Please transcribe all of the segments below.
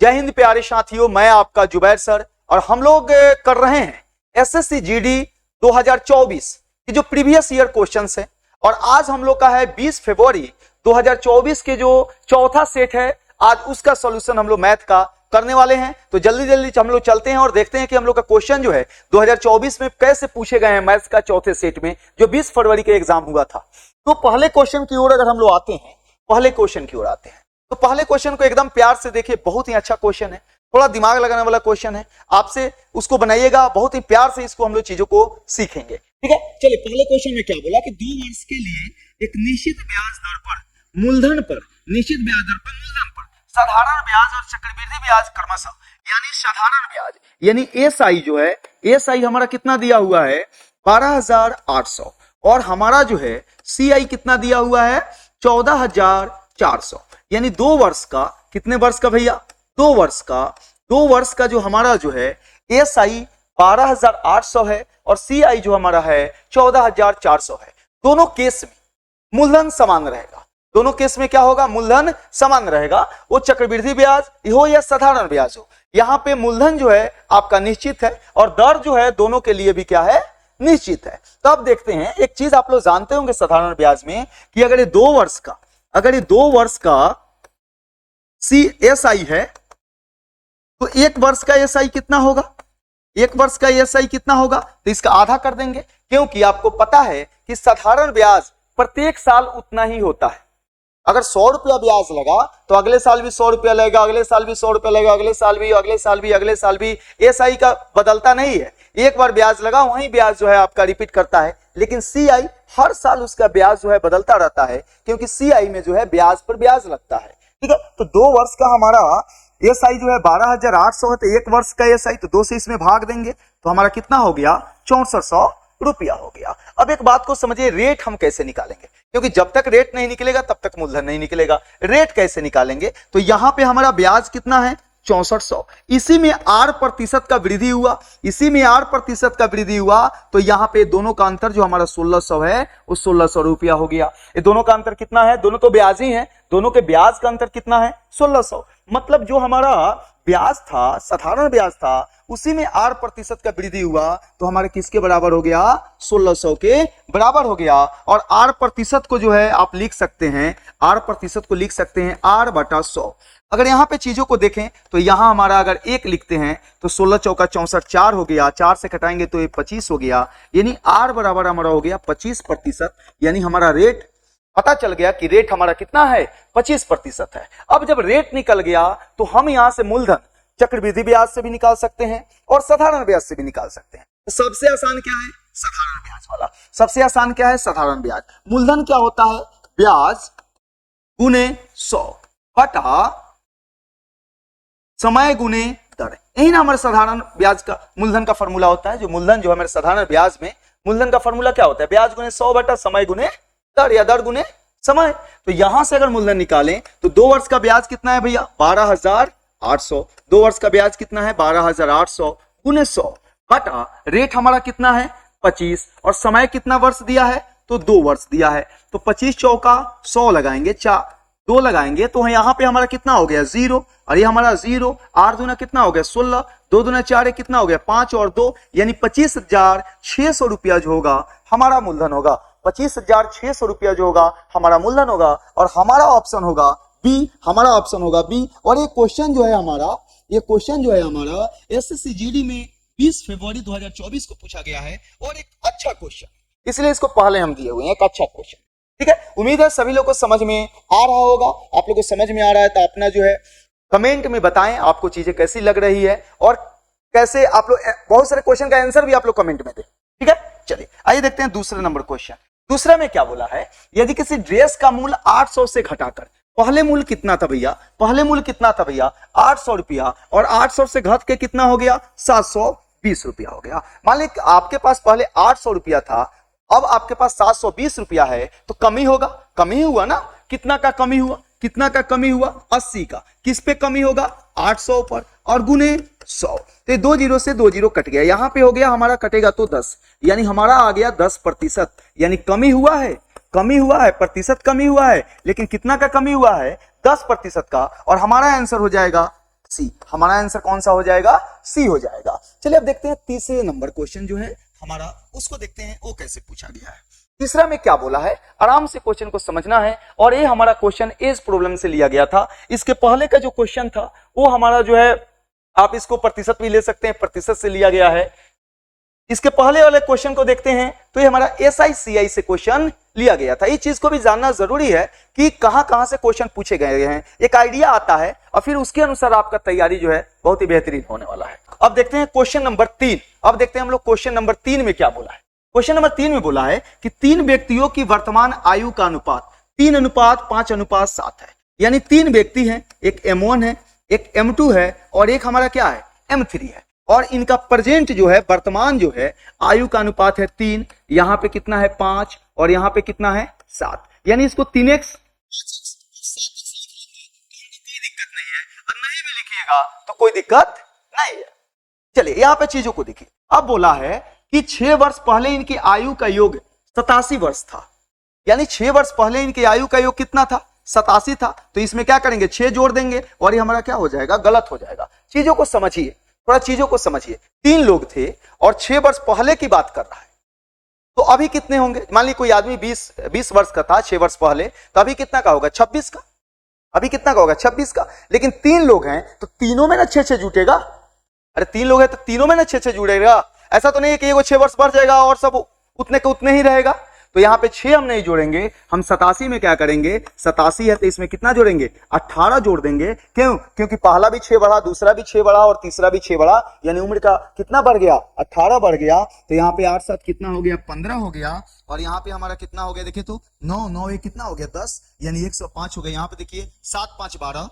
जय हिंद प्यारे साथियों, मैं आपका जुबैर सर और हम लोग कर रहे हैं एसएससी जीडी 2024 की जो प्रीवियस ईयर क्वेश्चंस है। और आज हम लोग का है 20 फरवरी 2024 के जो चौथा सेट है, आज उसका सॉल्यूशन हम लोग मैथ का करने वाले हैं। तो जल्दी जल्दी हम लोग चलते हैं और देखते हैं कि हम लोग का क्वेश्चन जो है 2024 में कैसे पूछे गए हैं मैथ्स का चौथे सेट में, जो 20 फरवरी के एग्जाम हुआ था। तो पहले क्वेश्चन की ओर अगर हम लोग आते हैं, पहले क्वेश्चन की ओर आते हैं, तो पहले क्वेश्चन को एकदम प्यार से देखिए, बहुत ही अच्छा क्वेश्चन है, थोड़ा दिमाग लगाने वाला क्वेश्चन है। आपसे उसको बनाइएगा, बहुत ही प्यार से इसको हम लोग चीजों को सीखेंगे। ठीक है, चलिए पहले क्वेश्चन में क्या बोला कि 2 वर्ष के लिए एक निश्चित ब्याज दर पर मूलधन पर, निश्चित ब्याज दर पर मूलधन पर साधारण ब्याज और चक्रवृद्धि ब्याज क्रमशः, यानी साधारण ब्याज यानी एसआई जो है, एसआई हमारा कितना दिया हुआ है 12,800 और हमारा जो है सीआई कितना दिया हुआ है 14,400, यानी 2 वर्ष का, कितने वर्ष का भैया 2 वर्ष का, 2 वर्ष का जो हमारा जो है एसआई 12,800 है और सीआई जो हमारा है 14,400 है। दोनों केस में मूलधन समान रहेगा, दोनों केस में क्या होगा, मूलधन समान रहेगा। वो चक्रवृद्धि ब्याज हो या साधारण ब्याज हो, यहाँ पे मूलधन जो है आपका निश्चित है और दर जो है दोनों के लिए भी क्या है, निश्चित है। तो अब देखते हैं, एक चीज आप लोग जानते होंगे साधारण ब्याज में कि अगर ये 2 वर्ष का, अगर ये 2 वर्ष का सीएसआई है तो 1 वर्ष का एसआई कितना होगा, 1 वर्ष का एसआई कितना होगा, तो इसका आधा कर देंगे, क्योंकि आपको पता है कि साधारण ब्याज प्रत्येक साल उतना ही होता है। अगर 100 रुपया ब्याज लगा तो अगले साल भी 100 रुपया लगेगा, अगले साल भी 100 रुपया लगेगा, अगले साल भी, अगले साल भी, अगले साल भी। एसआई का बदलता नहीं है, एक बार ब्याज लगा वहीं ब्याज जो है आपका रिपीट करता है। लेकिन सीआई हर साल उसका ब्याज जो है बदलता रहता है, क्योंकि सीआई में जो है ब्याज पर ब्याज लगता है। ठीक है, तो 2 वर्ष का हमारा एसआई जो है 12,800 है, तो 1 वर्ष का एसआई तो 2 से इसमें भाग देंगे तो हमारा कितना हो गया 6400 रुपया हो गया। अब एक बात को समझिए, रेट हम कैसे निकालेंगे, क्योंकि जब तक रेट नहीं निकलेगा तब तक मूलधन नहीं निकलेगा। रेट कैसे निकालेंगे, तो यहां पे हमारा ब्याज कितना है 6400, इसी में 8% का वृद्धि हुआ, इसी में 8% का वृद्धि हुआ, तो यहां पे दोनों का अंतर जो हमारा 1600 है वो 1600 रुपया हो गया। ये दोनों का अंतर कितना है, दोनों तो ब्याज ही है, दोनों के ब्याज का अंतर कितना है 1600। मतलब जो हमारा ब्याज था, साधारण ब्याज था, उसी में 8% का वृद्धि हुआ, तो हमारे किसके बराबर हो गया 1600 के बराबर हो गया। और 8% को जो है आप लिख सकते हैं, 8% को लिख सकते हैं R/100। अगर यहाँ पे चीजों को देखें तो यहाँ हमारा अगर 1 लिखते हैं तो 16 चौका 64, 4 हो गया, 4 से घटाएंगे तो ये 25 हो गया, यानी R बराबर हमारा हो गया 25%। यानी हमारा रेट पता चल गया कि रेट हमारा कितना है 25% है। अब जब रेट निकल गया तो हम यहां से मूलधन चक्रवृद्धि ब्याज से भी निकाल सकते हैं और साधारण ब्याज से भी निकाल सकते हैं। तो सबसे आसान क्या है, साधारण ब्याज वाला। सबसे आसान क्या है, साधारण ब्याज। मूलधन क्या होता है, ब्याज गुने 100 बटा समय गुने दर, यही ना हमारे साधारण ब्याज का मूलधन का फॉर्मूला होता है। जो मूलधन जो हमारे साधारण ब्याज में मूलधन का फॉर्मूला क्या होता है, ब्याज गुने 100 बटा समय गुने दर या दर गुने समय। तो यहां से अगर मूलधन निकालें तो 2 वर्ष का ब्याज कितना है भैया 12,800, 2 वर्ष का ब्याज कितना है 12,800 गुने 100 बटा रेट हमारा कितना है 25 और समय कितना वर्ष दिया है तो 2 वर्ष दिया है। तो 25 चौका 100 लगाएंगे, 2 लगाएंगे तो यहाँ पे हमारा कितना हो गया 0 और ये हमारा 0, 8 दूना कितना हो गया 16, 2 दूना 4 कितना हो गया 5 और 2, यानी 25,600 रुपया जो होगा हमारा मूलधन होगा। 25,600 रुपया जो होगा हमारा मूलधन होगा और हमारा ऑप्शन होगा बी, हमारा ऑप्शन होगा बी। और ये क्वेश्चन जो है हमारा, ये क्वेश्चन जो है हमारा एसएससी जीडी में 20 फरवरी 2024 को पूछा गया है और एक अच्छा क्वेश्चन, इसलिए इसको पहले हम दिए हुए हैं, एक अच्छा क्वेश्चन। ठीक है, उम्मीद है सभी लोग को समझ में आ रहा होगा। आप लोग को समझ में आ रहा है तो अपना जो है कमेंट में बताएं आपको चीजें कैसी लग रही है और कैसे आप लोग, बहुत सारे क्वेश्चन का आंसर भी आप लोग कमेंट में दें। ठीक है, चलिए आइए देखते हैं दूसरे नंबर क्वेश्चन। दूसरा में क्या बोला है, यदि किसी ड्रेस का मूल्य 800 से घटाकर, पहले मूल्य कितना था भैया, पहले मूल्य कितना था भैया 800 रुपया और 800 से घट के कितना हो गया 720 रुपया हो गया। मान लीजिए आपके पास पहले 800 रुपया था, अब आपके पास 720 रुपया है, तो कमी होगा, कमी हुआ ना, कितना का कमी हुआ, कितना का कमी हुआ 80 का। किस पे कमी होगा 800 पर और गुने 100, तो 2 जीरो से 2 जीरो कट गया, यहां पे हो गया हमारा कटेगा तो 10, यानी हमारा आ गया 10%, यानी कमी हुआ है, कमी हुआ है, प्रतिशत कमी हुआ है, लेकिन कितना का कमी हुआ है 10% का। और हमारा आंसर हो जाएगा सी। हमारा आंसर कौन सा हो जाएगा? सी हो जाएगा। चलिए अब देखते हैं तीसरे नंबर क्वेश्चन जो है हमारा, उसको देखते हैं वो कैसे पूछा गया है। तीसरा में क्या बोला है, आराम से क्वेश्चन को समझना है। और ये हमारा क्वेश्चन एज प्रॉब्लम से लिया गया था। इसके पहले का जो क्वेश्चन था वो हमारा जो है, आप इसको प्रतिशत भी ले सकते हैं, प्रतिशत से लिया गया है। इसके पहले वाले क्वेश्चन को देखते हैं तो ये हमारा SICI से क्वेश्चन लिया गया था। इस चीज को भी जानना जरूरी है कि कहां से क्वेश्चन पूछे गए हैं, एक आइडिया आता है और फिर उसके अनुसार आपका तैयारी जो है बहुत ही बेहतरीन होने वाला है। अब देखते हैं क्वेश्चन नंबर 3। अब देखते हैं हम लोग क्वेश्चन नंबर 3 में क्या बोला है। क्वेश्चन नंबर 3 में बोला है कि 3 व्यक्तियों की वर्तमान आयु का अनुपात 3:5:7 है। यानी 3 व्यक्ति हैं, एक M1 है, एक M2 है और एक हमारा क्या है, M3 है। और इनका प्रेजेंट जो है, वर्तमान जो है आयु का अनुपात है 3, यहां पे कितना है 5 और यहां पे कितना है 7। यानी इसको 3x कोई दिक्कत नहीं है, और नहीं भी लिखिएगा तो कोई दिक्कत नहीं है। चलिए यहां पे चीजों को देखिए। अब बोला है कि 6 वर्ष पहले इनकी आयु का योग 87 वर्ष था। यानी 6 वर्ष पहले इनकी आयु का योग कितना था, 87 था। तो इसमें क्या करेंगे, 6 जोड़ देंगे और ये हमारा क्या हो जाएगा, गलत हो जाएगा। चीजों को समझिए, थोड़ा चीजों को समझिए। 3 लोग थे और 6 वर्ष पहले की बात कर रहा है, तो अभी कितने होंगे। मान ली कोई आदमी 20 वर्ष का था 6 वर्ष पहले, तो अभी कितना का होगा, 26 का। अभी कितना का होगा, 26 का। लेकिन 3 लोग हैं तो तीनों में ना 6 जुटेगा। अरे 3 लोग हैं तो तीनों में ना 6 जुड़ेगा। ऐसा तो नहीं है कि एगो 6 वर्ष बढ़ जाएगा और सब उतने के उतने ही रहेगा। तो यहां पे 6 हम नहीं जोड़ेंगे, हम 87 में क्या करेंगे, 87 है तो इसमें कितना जोड़ेंगे, 18 जोड़ देंगे। क्यों? क्योंकि पहला भी 6 बढ़ा, दूसरा भी 6 बढ़ा और तीसरा भी 6 बढ़ा। यानी उम्र का कितना बढ़ गया, 18 बढ़ गया। तो यहाँ पे 8 7 कितना हो गया, 15 हो गया। और यहाँ पे हमारा कितना हो गया, देखिए तो 9 9 ये कितना हो गया, 10, यानी 105 हो गया। यहाँ पे देखिए 7 5 12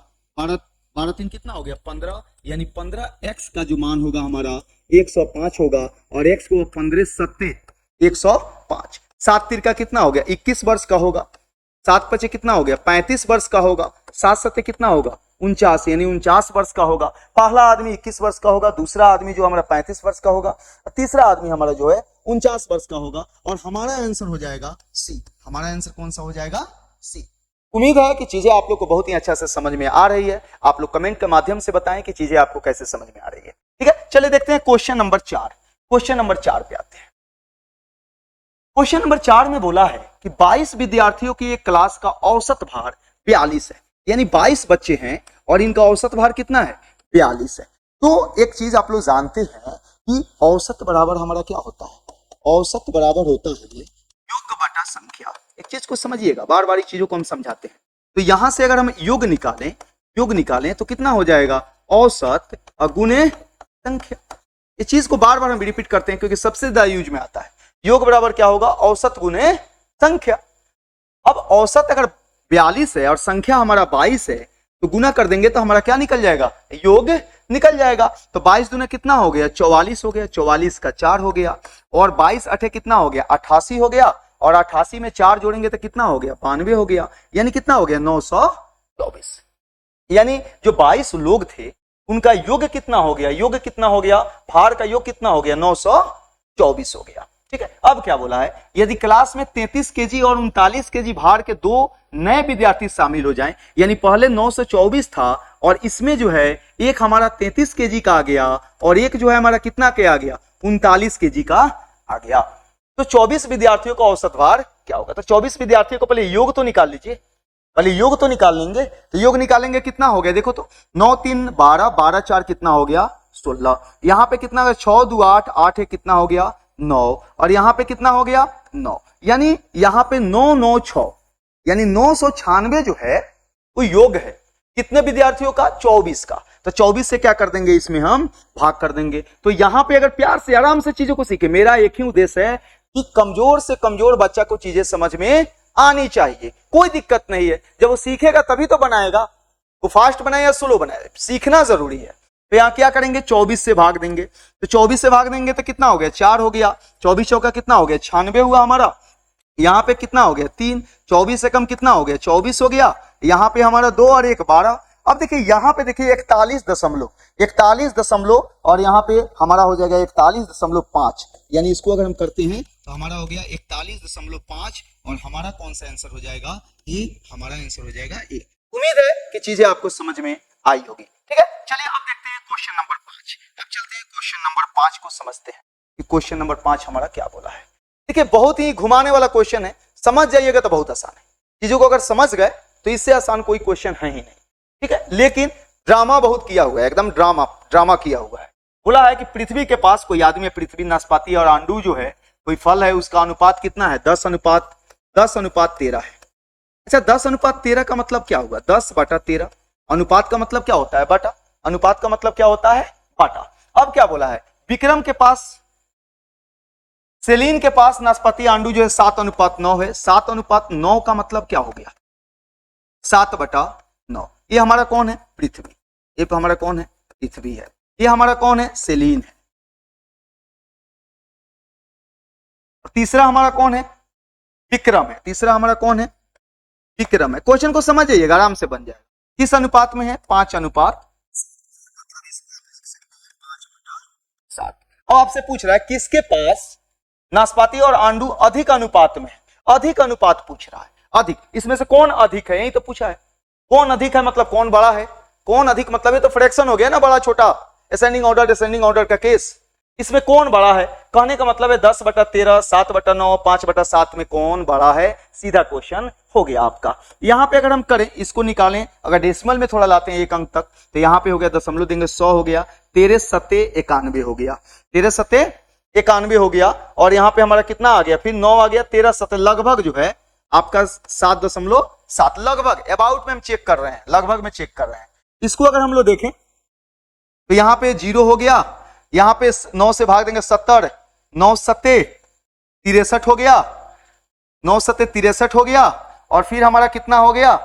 12 3 कितना हो गया, 15। यानी 15x का जो मान होगा हमारा 105 होगा। और x को 15 7 105। 7 3 का कितना हो गया, 21 वर्ष का होगा। 7 5 कितना हो गया, 35 वर्ष का होगा। 7 7 कितना होगा, 49, यानी 49 वर्ष का होगा। पहला आदमी 21 वर्ष का होगा, दूसरा आदमी जो हमारा 35 वर्ष का होगा, और तीसरा आदमी हमारा जो है 49 वर्ष का होगा। और हमारा आंसर हो जाएगा सी। हमारा आंसर कौन सा हो जाएगा, सी। उम्मीद है कि चीजें आप लोग को बहुत ही अच्छा से समझ में आ रही है। आप लोग कमेंट के माध्यम से बताएं कि चीजें आपको कैसे समझ में आ रही है। ठीक है, चलिए देखते हैं क्वेश्चन नंबर 4। क्वेश्चन नंबर 4 पे आते हैं। क्वेश्चन नंबर 4 में बोला है कि 22 विद्यार्थियों की एक क्लास का औसत भार 42 है। यानी 22 बच्चे हैं और इनका औसत भार कितना है, 42 है। तो एक चीज आप लोग जानते हैं कि औसत बराबर हमारा क्या होता है, औसत बराबर होता है योग बटा संख्या। एक चीज को समझिएगा, बार बार चीजों को हम समझाते हैं। तो यहां से अगर हम योग निकालें तो कितना हो जाएगा, औसत गुणे संख्या। इस चीज को बार बार हम रिपीट करते हैं क्योंकि सबसे ज्यादा यूज में आता है। योग बराबर क्या होगा, औसत गुणे संख्या। अब औसत अगर 42 है और संख्या हमारा 22 है तो गुना कर देंगे तो हमारा क्या निकल जाएगा, योग निकल जाएगा। तो 22 दूना कितना हो गया, 44 हो गया। 44 का 4 हो गया और 22 अठे कितना हो गया, 88 हो गया। और 88 में 4 जोड़ेंगे तो कितना हो गया, 92 हो गया। यानी कितना हो गया, 924। यानी जो 22 लोग थे उनका योग कितना हो गया, योग कितना हो गया, भार का योग कितना हो गया, 924 हो गया। ठीक है, अब क्या बोला है, यदि क्लास में 33 केजी और 39 केजी भार के 2 नए विद्यार्थी शामिल हो जाएं, यानी पहले 924 था और इसमें जो है एक हमारा 33 केजी का आ गया और एक जो है हमारा कितना के आ गया, 39 केजी का आ गया। तो 24 विद्यार्थियों का औसत भार क्या होगा। तो 24 विद्यार्थियों को पहले योग तो निकाल लीजिए, पहले योग तो निकाल लेंगे। तो योग निकालेंगे कितना हो गया, देखो तो 9 3 12 12 4 कितना हो गया, 16। यहाँ पे कितना 6 2 8 8 है कितना हो गया, 9। और यहां पे कितना हो गया, 9। यानी यहां पे 9 9 6 यानी 996 जो है वो योग है कितने विद्यार्थियों का, 24 का। तो 24 से क्या कर देंगे, इसमें हम भाग कर देंगे। तो यहां पे अगर प्यार से आराम से चीजों को सीखे, मेरा एक ही उद्देश्य है कि कमजोर से कमजोर बच्चा को चीजें समझ में आनी चाहिए। कोई दिक्कत नहीं है, जब वो सीखेगा तभी तो बनाएगा। वो फास्ट बनाए या स्लो बनाए, सीखना जरूरी है। तो यहाँ क्या करेंगे, 24 से भाग देंगे। तो 24 से भाग देंगे तो कितना हो गया, 4 हो गया। 24 चौका कितना हो गया, 96 हुआ हमारा। यहाँ पे कितना हो गया, 3। 24 से कम कितना हो गया, 24 हो गया। यहाँ पे हमारा 2 और 1 12। अब देखिए यहाँ पे देखिए 41 दशमलव और यहाँ पे हमारा हो जाएगा 41.5। यानी इसको अगर हम करते हैं तो हमारा हो गया 41.5 और हमारा कौन सा आंसर हो जाएगा, ए। हमारा आंसर हो जाएगा ए। उम्मीद है कि चीजें आपको समझ में आई होगी। ठीक है, चलिए अब देखते हैं क्वेश्चन नंबर 5। अब चलते हैं क्वेश्चन नंबर 5 को समझते हैं कि क्वेश्चन नंबर 5 हमारा क्या बोला है। देखिए बहुत ही घुमाने वाला क्वेश्चन है, समझ जाइएगा तो बहुत आसान है। चीजों को अगर समझ गए तो इससे आसान कोई क्वेश्चन है ही नहीं, ठीक है। लेकिन ड्रामा बहुत किया हुआ है, एकदम ड्रामा किया हुआ है। बोला है कि पृथ्वी के पास कोई आदमी है, पृथ्वी, नाशपाती और आंडू जो है कोई फल है, उसका अनुपात कितना है? 10:13 है। अच्छा 10:13 का मतलब क्या होगा? 10/13। अनुपात का मतलब क्या होता है? बटा। अनुपात का मतलब क्या होता है? बटा। अब क्या बोला है? विक्रम के पास, सेलिन के पास नाशपाती आंडू जो है 7:9 है। 7:9 का मतलब क्या हो गया? 7/9। ये हमारा कौन है? पृथ्वी। ये हमारा कौन है? पृथ्वी है। ये हमारा कौन है? सेलिन है। तीसरा हमारा कौन है? विक्रम है। तीसरा हमारा कौन है? विक्रम है। क्वेश्चन को समझ जाइएगा, आराम से बन जाएगा। किस अनुपात में है? 5:7। अब आपसे पूछ रहा है किसके पास नाशपाती और आंडू अधिक अनुपात में है? अधिक अनुपात पूछ रहा है, अधिक। इसमें से कौन अधिक है? यही तो पूछा है। कौन अधिक है मतलब कौन बड़ा है? कौन अधिक मतलब ये तो फ्रैक्शन हो गया ना, बड़ा छोटा, असेंडिंग ऑर्डर डिसेंडिंग ऑर्डर का केस। इसमें कौन बड़ा है? कहने का मतलब है 10/13, 7/9, 5/7 में कौन बड़ा है? सीधा क्वेश्चन हो गया आपका। यहां पे अगर हम करें, इसको निकालें, अगर डेसिमल में थोड़ा लाते हैं एक अंक तक, तो यहां पे हो गया दशमलव देंगे 100 हो गया, 13×7=91 हो गया, 13×7=91 हो गया। और यहां पे हमारा कितना आ गया? फिर 9 आ गया, 13×7 लगभग जो है आपका 7.7, लगभग, अबाउट में हम चेक कर रहे हैं, लगभग में चेक कर रहे हैं। इसको अगर हम लोग देखें तो यहां पे 0 हो गया, यहां पे 9 से भाग देंगे 70, 9×7=63 हो गया, 9×7=63 हो गया। और फिर हमारा कितना हो गया?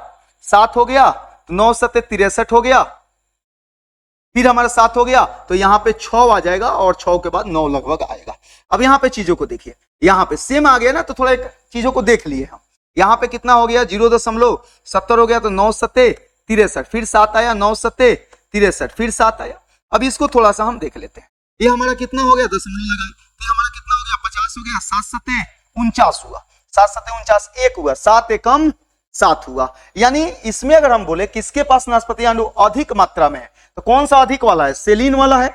7 हो गया, 9×7=63 हो गया, फिर हमारा 7 हो गया, तो यहां पे 6 आ जाएगा और 6 के बाद 9 लगभग आएगा। अब यहां पे चीजों को देखिए, यहां पे सेम आ गया ना, तो थोड़ा एक चीजों को देख लिए हम। यहां पे कितना हो गया? 0.70 हो गया, तो 9×7=63, फिर 7 आया, 9×7=63, फिर 7 आया। अब इसको थोड़ा सा हम देख लेते हैं। ये हमारा कितना हो गया? दशमलव लगा, तो हमारा कितना हो गया? 50 हो गया, 7×7=49 हुआ, 7×7=49, 1 हुआ, 7 एकम 7 हुआ। यानी इसमें अगर हम बोले किसके पास नाशपाती आंडू अधिक मात्रा में है, तो कौन सा अधिक वाला है? सेलिन वाला है।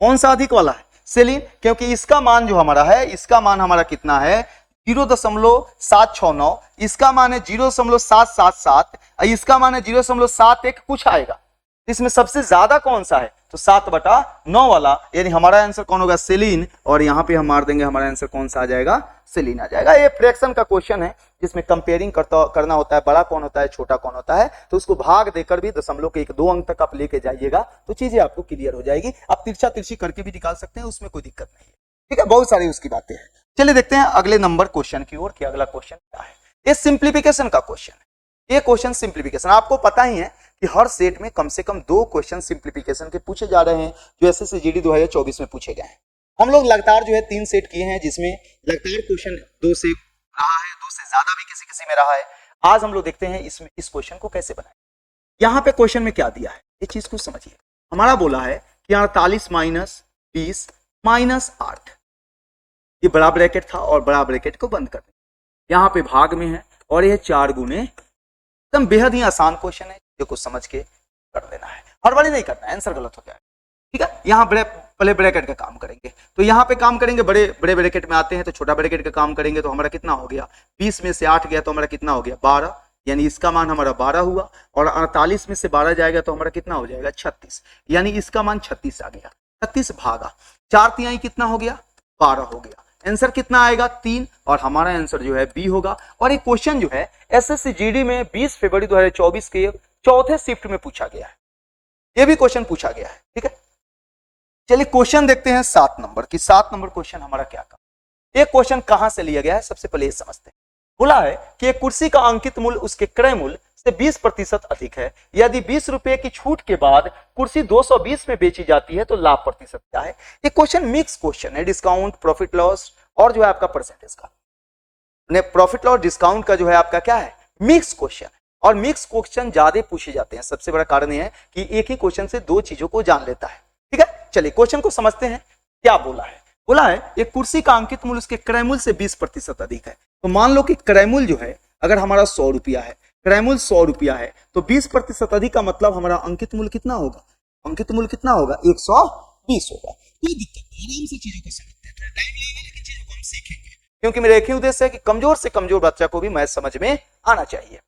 कौन सा अधिक वाला है? सेलिन, क्योंकि इसका मान जो हमारा है, इसका मान हमारा कितना है? 0.769, इसका मान है 0.777, इसका मान है 0.71 कुछ आएगा। इसमें सबसे ज्यादा कौन सा है? तो 7/9 वाला, यानी हमारा आंसर कौन होगा? सेलिन। और यहां पे हम मार देंगे, हमारा आंसर कौन सा आ जाएगा? सेलिन आ जाएगा। ये फ्रैक्शन का क्वेश्चन है जिसमें कंपेयरिंग करना होता है, बड़ा कौन होता है, छोटा कौन होता है, तो उसको भाग देकर भी दशमलव के 1-2 अंक तक आप लेके जाइएगा तो चीजें आपको क्लियर हो जाएगी। आप तिरछा तिरछी करके भी निकाल सकते हैं, उसमें कोई दिक्कत नहीं है, ठीक है। बहुत सारी उसकी बातें हैं। चलिए देखते हैं अगले नंबर क्वेश्चन की ओर कि अगला क्वेश्चन क्या है। ये सिंप्लीफिकेशन का क्वेश्चन है। ये क्वेश्चन सिंप्लीफिकेशन, आपको पता ही है कि हर सेट में कम से कम 2 क्वेश्चन सिंप्लीफिकेशन के पूछे जा रहे हैं, जो एसएससी जीडी 2024 में पूछे गए हैं। हम लोग लगातार जो है 3 सेट किए हैं, जिसमें लगातार क्वेश्चन 2 से रहा है, 2 से ज्यादा भी किसी किसी में रहा है। आज हम लोग देखते हैं इसमें इस क्वेश्चन को कैसे बनाएं। यहां पे क्वेश्चन में क्या दिया है, ये चीज को समझिए। हमारा बोला है कि 48 - 20 - 8, ये बड़ा ब्रैकेट था और बड़ा ब्रैकेट को बंद कर दें। यहां पे भाग में है और यह 4 गुने, एकदम बेहद ही आसान क्वेश्चन है, जो कुछ समझ के कर देना है, हड़बड़ी नहीं करना है, आंसर गलत हो जाएगा, ठीक है। यहां पहले ब्रैकेट का काम करेंगे, तो यहां पे काम करेंगे, बड़े ब्रैकेट में आते हैं तो छोटा ब्रैकेट का काम करेंगे। तो हमारा कितना हो गया? 20 में से 8 गया तो हमारा कितना हो गया? 12, यानी इसका मान हमारा 12 हुआ। और 48 में से 12 जाएगा तो हमारा कितना हो जाएगा? 36, यानी इसका मान 36 आ गया। 36 भागा 4 कितना हो गया? 12 हो गया। आंसर कितना आएगा? 3। और हमारा आंसर जो है बी होगा। और एक क्वेश्चन जो है एसएससी जीडी में 20 फरवरी 2024 के चौथे शिफ्ट में पूछा गया है, ये भी क्वेश्चन पूछा गया है, ठीक है। चलिए क्वेश्चन देखते हैं 7 नंबर की। 7 नंबर क्वेश्चन हमारा क्या का, एक क्वेश्चन कहां से लिया गया है, सबसे पहले ये समझते हैं। बोला है कि एक कुर्सी का अंकित मूल्य उसके क्रय मूल्य से 20% अधिक है। यदि 20 रुपए की छूट के बाद कुर्सी 220 में बेची जाती है तो लाभ प्रतिशत क्या है। ये क्वेश्चन मिक्स क्वेश्चन है, डिस्काउंट, प्रॉफिट लॉस और जो है आपका परसेंटेज का। प्रॉफिट लॉस डिस्काउंट का जो है आपका क्या है? Mix question. और मिक्स क्वेश्चन ज्यादा पूछे जाते हैं, सबसे बड़ा कारण यह है कि एक ही क्वेश्चन से 2 चीजों को जान लेता है, ठीक है। चलिए क्वेश्चन को समझते हैं, क्या बोला है। बोला है एक कुर्सी का अंकित मूल्य उसके क्रय मूल्य से 20% अधिक है। तो मान लो कि क्रय मूल्य जो है अगर हमारा 100 रुपया है, क्रय मूल्य 100 रुपया है, तो 20% अधिक का मतलब हमारा अंकित मूल्य कितना होगा? अंकित मूल्य कितना होगा, 120 होगा। कोई दिक्कत नहीं, आराम से चीजों को समझते हैं, थोड़ा टाइम लगेगा लेकिन चीजों को हम सीखेंगे, क्योंकि मेरा एक ही उद्देश्य है कि कमजोर से कमजोर बच्चा को भी मैथ समझ में आना चाहिए।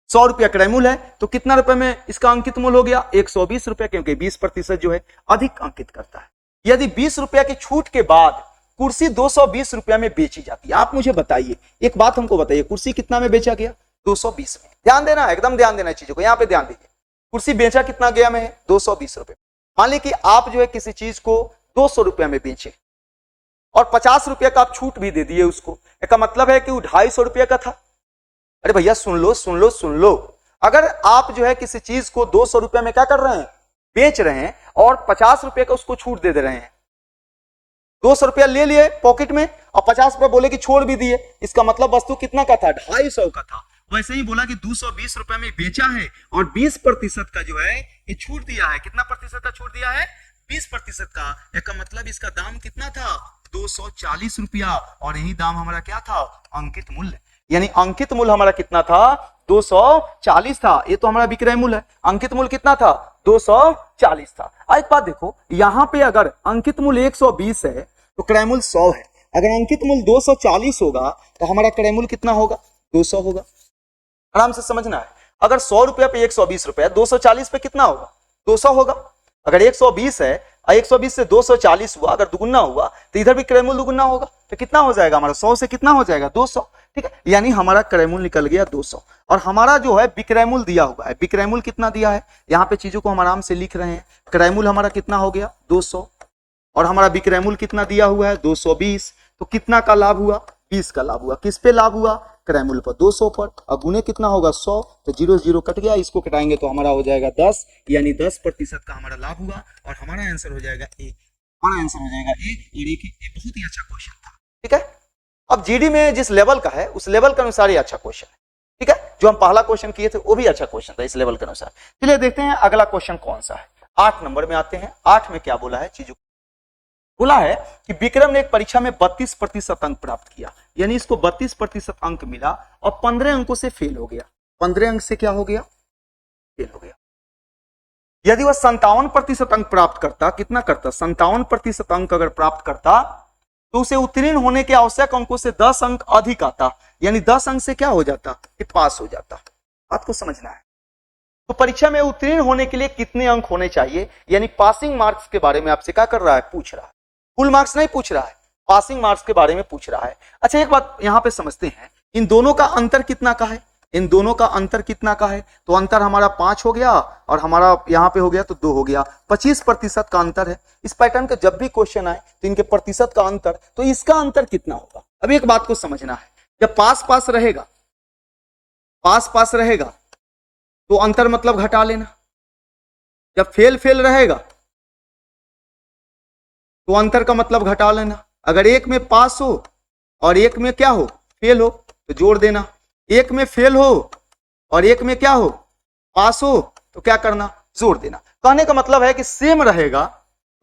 100 रुपया क्रय मूल्य है, तो कितना रुपए में इसका अंकित मूल्य हो गया, 120 रुपया, क्योंकि 20% जो है अधिक अंकित करता है। यदि 20 रुपया की छूट के बाद कुर्सी 220 रुपया में बेची जाती है, आप मुझे बताइए, एक बात हमको बताइए, कुर्सी कितना में बेचा गया, 220 में। ध्यान देना, एकदम ध्यान देना चीजों को, यहां पे ध्यान दीजिए। कुर्सी बेचा कितना गया में, 220 रुपए। मान ली कि आप जो है किसी चीज को 200 रुपया में बेचे और 50 रुपया का आप छूट भी दे दिए उसको, इसका मतलब है कि वो 250 रुपया का था। अरे भैया सुन लो सुन लो सुन लो, अगर आप जो है किसी चीज को 200 रुपया में क्या कर रहे हैं, बेच रहे हैं, और 50 रुपये का उसको छूट दे रहे हैं, 200 रुपया ले लिए पॉकेट में और 50 रुपया बोले कि छोड़ भी दिए, इसका मतलब वस्तु कितना का था, 250 का था। वैसे ही बोला कि 220 रुपया में बेचा है और 20% का जो है ये छूट दिया है। कितना प्रतिशत का छूट दिया है, 20% का। इसका मतलब इसका दाम कितना था, 240 रुपया, और यही दाम हमारा क्या था, अंकित मूल्य। यानी अंकित मूल्य हमारा कितना था, 240 था। ये तो हमारा विक्रय मूल्य है, अंकित मूल्य कितना था, 240 था। एक बात देखो, यहां पे अगर अंकित मूल्य 120 है तो क्रय मूल्य 100 है। अगर अंकित मूल्य 240 होगा तो हमारा क्रय मूल्य कितना होगा, 200 होगा। आराम से समझना है, अगर 100 रुपया पे 120 रुपया, 240 पे कितना होगा, 200 होगा। अगर 120 है और 120 से 240 हुआ, अगर दुगुना हुआ तो इधर भी क्रय मूल्य दुगुना होगा, तो कितना हो जाएगा हमारा, 100 से कितना हो जाएगा, 200। ठीक है, यानी हमारा क्रय मूल्य निकल गया 200, और हमारा जो है विक्रय मूल्य दिया हुआ है। विक्रय मूल्य कितना दिया है, यहाँ पे चीजों को हम आराम से लिख रहे हैं। क्रय मूल्य हमारा कितना हो गया, 200, और हमारा विक्रय मूल्य कितना दिया हुआ है, 220। तो कितना का लाभ हुआ, 20 का लाभ हुआ। किस पे लाभ हुआ, क्रय मूल्य पर, 200 पर। और गुणे कितना होगा, 100, तो 0 0 कट गया, इसको कटाएंगे तो हमारा हो जाएगा 10, यानी 10% का हमारा लाभ हुआ, और हमारा आंसर हो जाएगा ए। हमारा आंसर हो जाएगा ए, और एक बहुत ही अच्छा क्वेश्चन था। ठीक है, अब जीडी में जिस लेवल का है उस लेवल के अनुसार ये अच्छा क्वेश्चन है। ठीक है, जो हम पहला क्वेश्चन किए थे वो भी अच्छा क्वेश्चन था इस लेवल के अनुसार। चलिए देखते हैं अगला क्वेश्चन कौन सा है। 8 नंबर में आते हैं। 8 में क्या बोला है, चीजों बोला है कि विक्रम ने एक परीक्षा में 32% अंक प्राप्त किया, यानी इसको 32% अंक मिला और 15 अंकों से फेल हो गया। 15 अंक से क्या हो गया, फेल हो गया। यदि वह 57% अंक प्राप्त करता, कितना करता, 57% अंक अगर प्राप्त करता तो उसे उत्तीर्ण होने के आवश्यक अंकों से 10 अंक अधिक आता, यानी 10 अंक से क्या हो जाता, कि पास हो जाता। बात को समझना है। तो परीक्षा में उत्तीर्ण होने के लिए कितने अंक होने चाहिए, यानी पासिंग मार्क्स के बारे में आपसे क्या कर रहा है, पूछ रहा है। फुल मार्क्स नहीं पूछ रहा है, पासिंग मार्क्स के बारे में पूछ रहा है। अच्छा एक बात यहां पे समझते हैं, इन दोनों का अंतर कितना का है, इन दोनों का अंतर कितना का है, तो अंतर हमारा 5 हो गया और हमारा यहां पे हो गया तो 2 हो गया, 25% का अंतर है। इस पैटर्न का जब भी क्वेश्चन आए तो इनके प्रतिशत का अंतर, तो इसका अंतर कितना होगा। अब एक बात को समझना है, जब पास पास रहेगा, पास पास रहेगा तो अंतर मतलब घटा लेना, जब फेल फेल रहेगा तो अंतर का मतलब घटा लेना। अगर एक में पास हो और एक में क्या हो, फेल हो, तो जोड़ देना। एक में फेल हो और एक में क्या हो, पास हो, तो क्या करना, जोड़ देना। कहने का मतलब है कि सेम रहेगा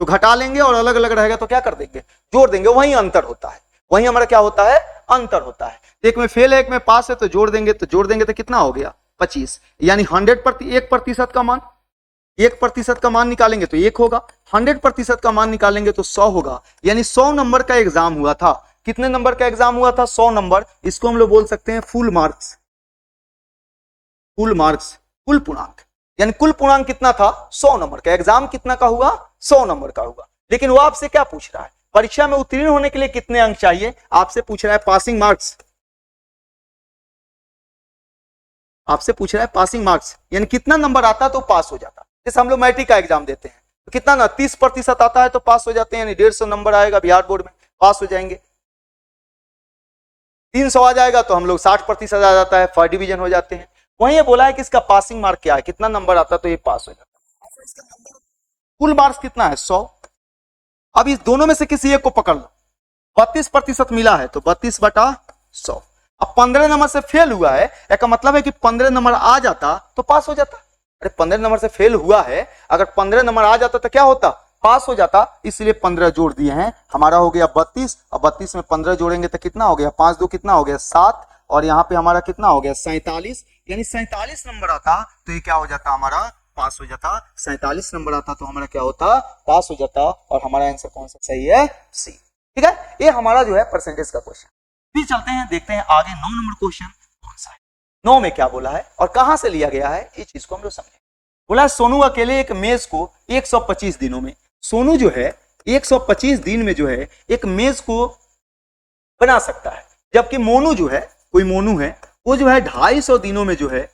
तो घटा लेंगे और अलग अलग रहेगा तो क्या कर देंगे, जोड़ देंगे। वही अंतर होता है, वही हमारा क्या होता है, अंतर होता है। एक में फेल है एक में पास है, तो जोड़ देंगे, तो जोड़ देंगे तो कितना हो गया, 25, यानी 1% का मान, 1% का मान निकालेंगे तो 1 होगा, 100% का मान निकालेंगे तो 100 होगा। यानी 100 नंबर का एग्जाम हुआ था। कितने नंबर का एग्जाम हुआ था, 100 नंबर। इसको हम लोग बोल सकते हैं फुल मार्क्स, फुल मार्क्स, कुल पूर्णांक। यानी कुल पूर्णांक कितना था, 100 नंबर का। एग्जाम कितना का हुआ, 100 नंबर का हुआ। लेकिन वो आपसे क्या पूछ रहा है, परीक्षा में उत्तीर्ण होने के लिए कितने अंक चाहिए, आपसे पूछ रहा है पासिंग मार्क्स, आपसे पूछ रहा है पासिंग मार्क्स, यानी कितना नंबर आता तो पास हो जाता। जैसे हम लोग मैट्रिक का एग्जाम देते हैं तो कितना ना 30% आता है तो पास हो जाते हैं, यानी 150 नंबर आएगा बिहार बोर्ड में, पास हो जाएंगे। 300 आ जाएगा तो हम लोग 60% आ जाता है, फर्स्ट डिवीजन हो जाते हैं। वहीं ये बोला है कि इसका पासिंग मार्क क्या है, कितना नंबर आता तो ये पास हो जाता। कुल मार्क्स कितना है, 100। अब इस दोनों में से किसी एक को पकड़ लो, 32% मिला है तो 32/100। अब 15 नंबर से फेल हुआ है, इसका मतलब है कि 15 नंबर आ जाता तो पास हो जाता। अरे 15 नंबर से फेल हुआ है, अगर 15 नंबर आ जाता तो क्या होता, पास हो जाता। इसलिए 15 जोड़ दिए हैं, हमारा हो गया 32, और 32 में 15 जोड़ेंगे तो कितना हो गया, 5 2 कितना हो गया, 7, और यहाँ पे हमारा कितना हो गया, 47, यानी 47 नंबर आता तो ये क्या हो जाता हमारा पास हो जाता, 47 नंबर आता तो हमारा क्या होता, पास हो जाता, और हमारा आंसर कौन सा सही है, सी। ठीक है, ये हमारा जो है परसेंटेज का क्वेश्चन। फिर चलते हैं, देखते हैं आगे 9 नंबर क्वेश्चन कौन सा है, 9 में क्या बोला है और कहां से लिया गया है, ये चीज को हम लोग समझें। बोला सोनू अकेले एक मेज को 125 दिनों में, सोनू जो है 125 दिन में जो है एक मेज को बना सकता है, जबकि मोनू जो है, कोई मोनू है, वो जो है 250 दिनों में जो है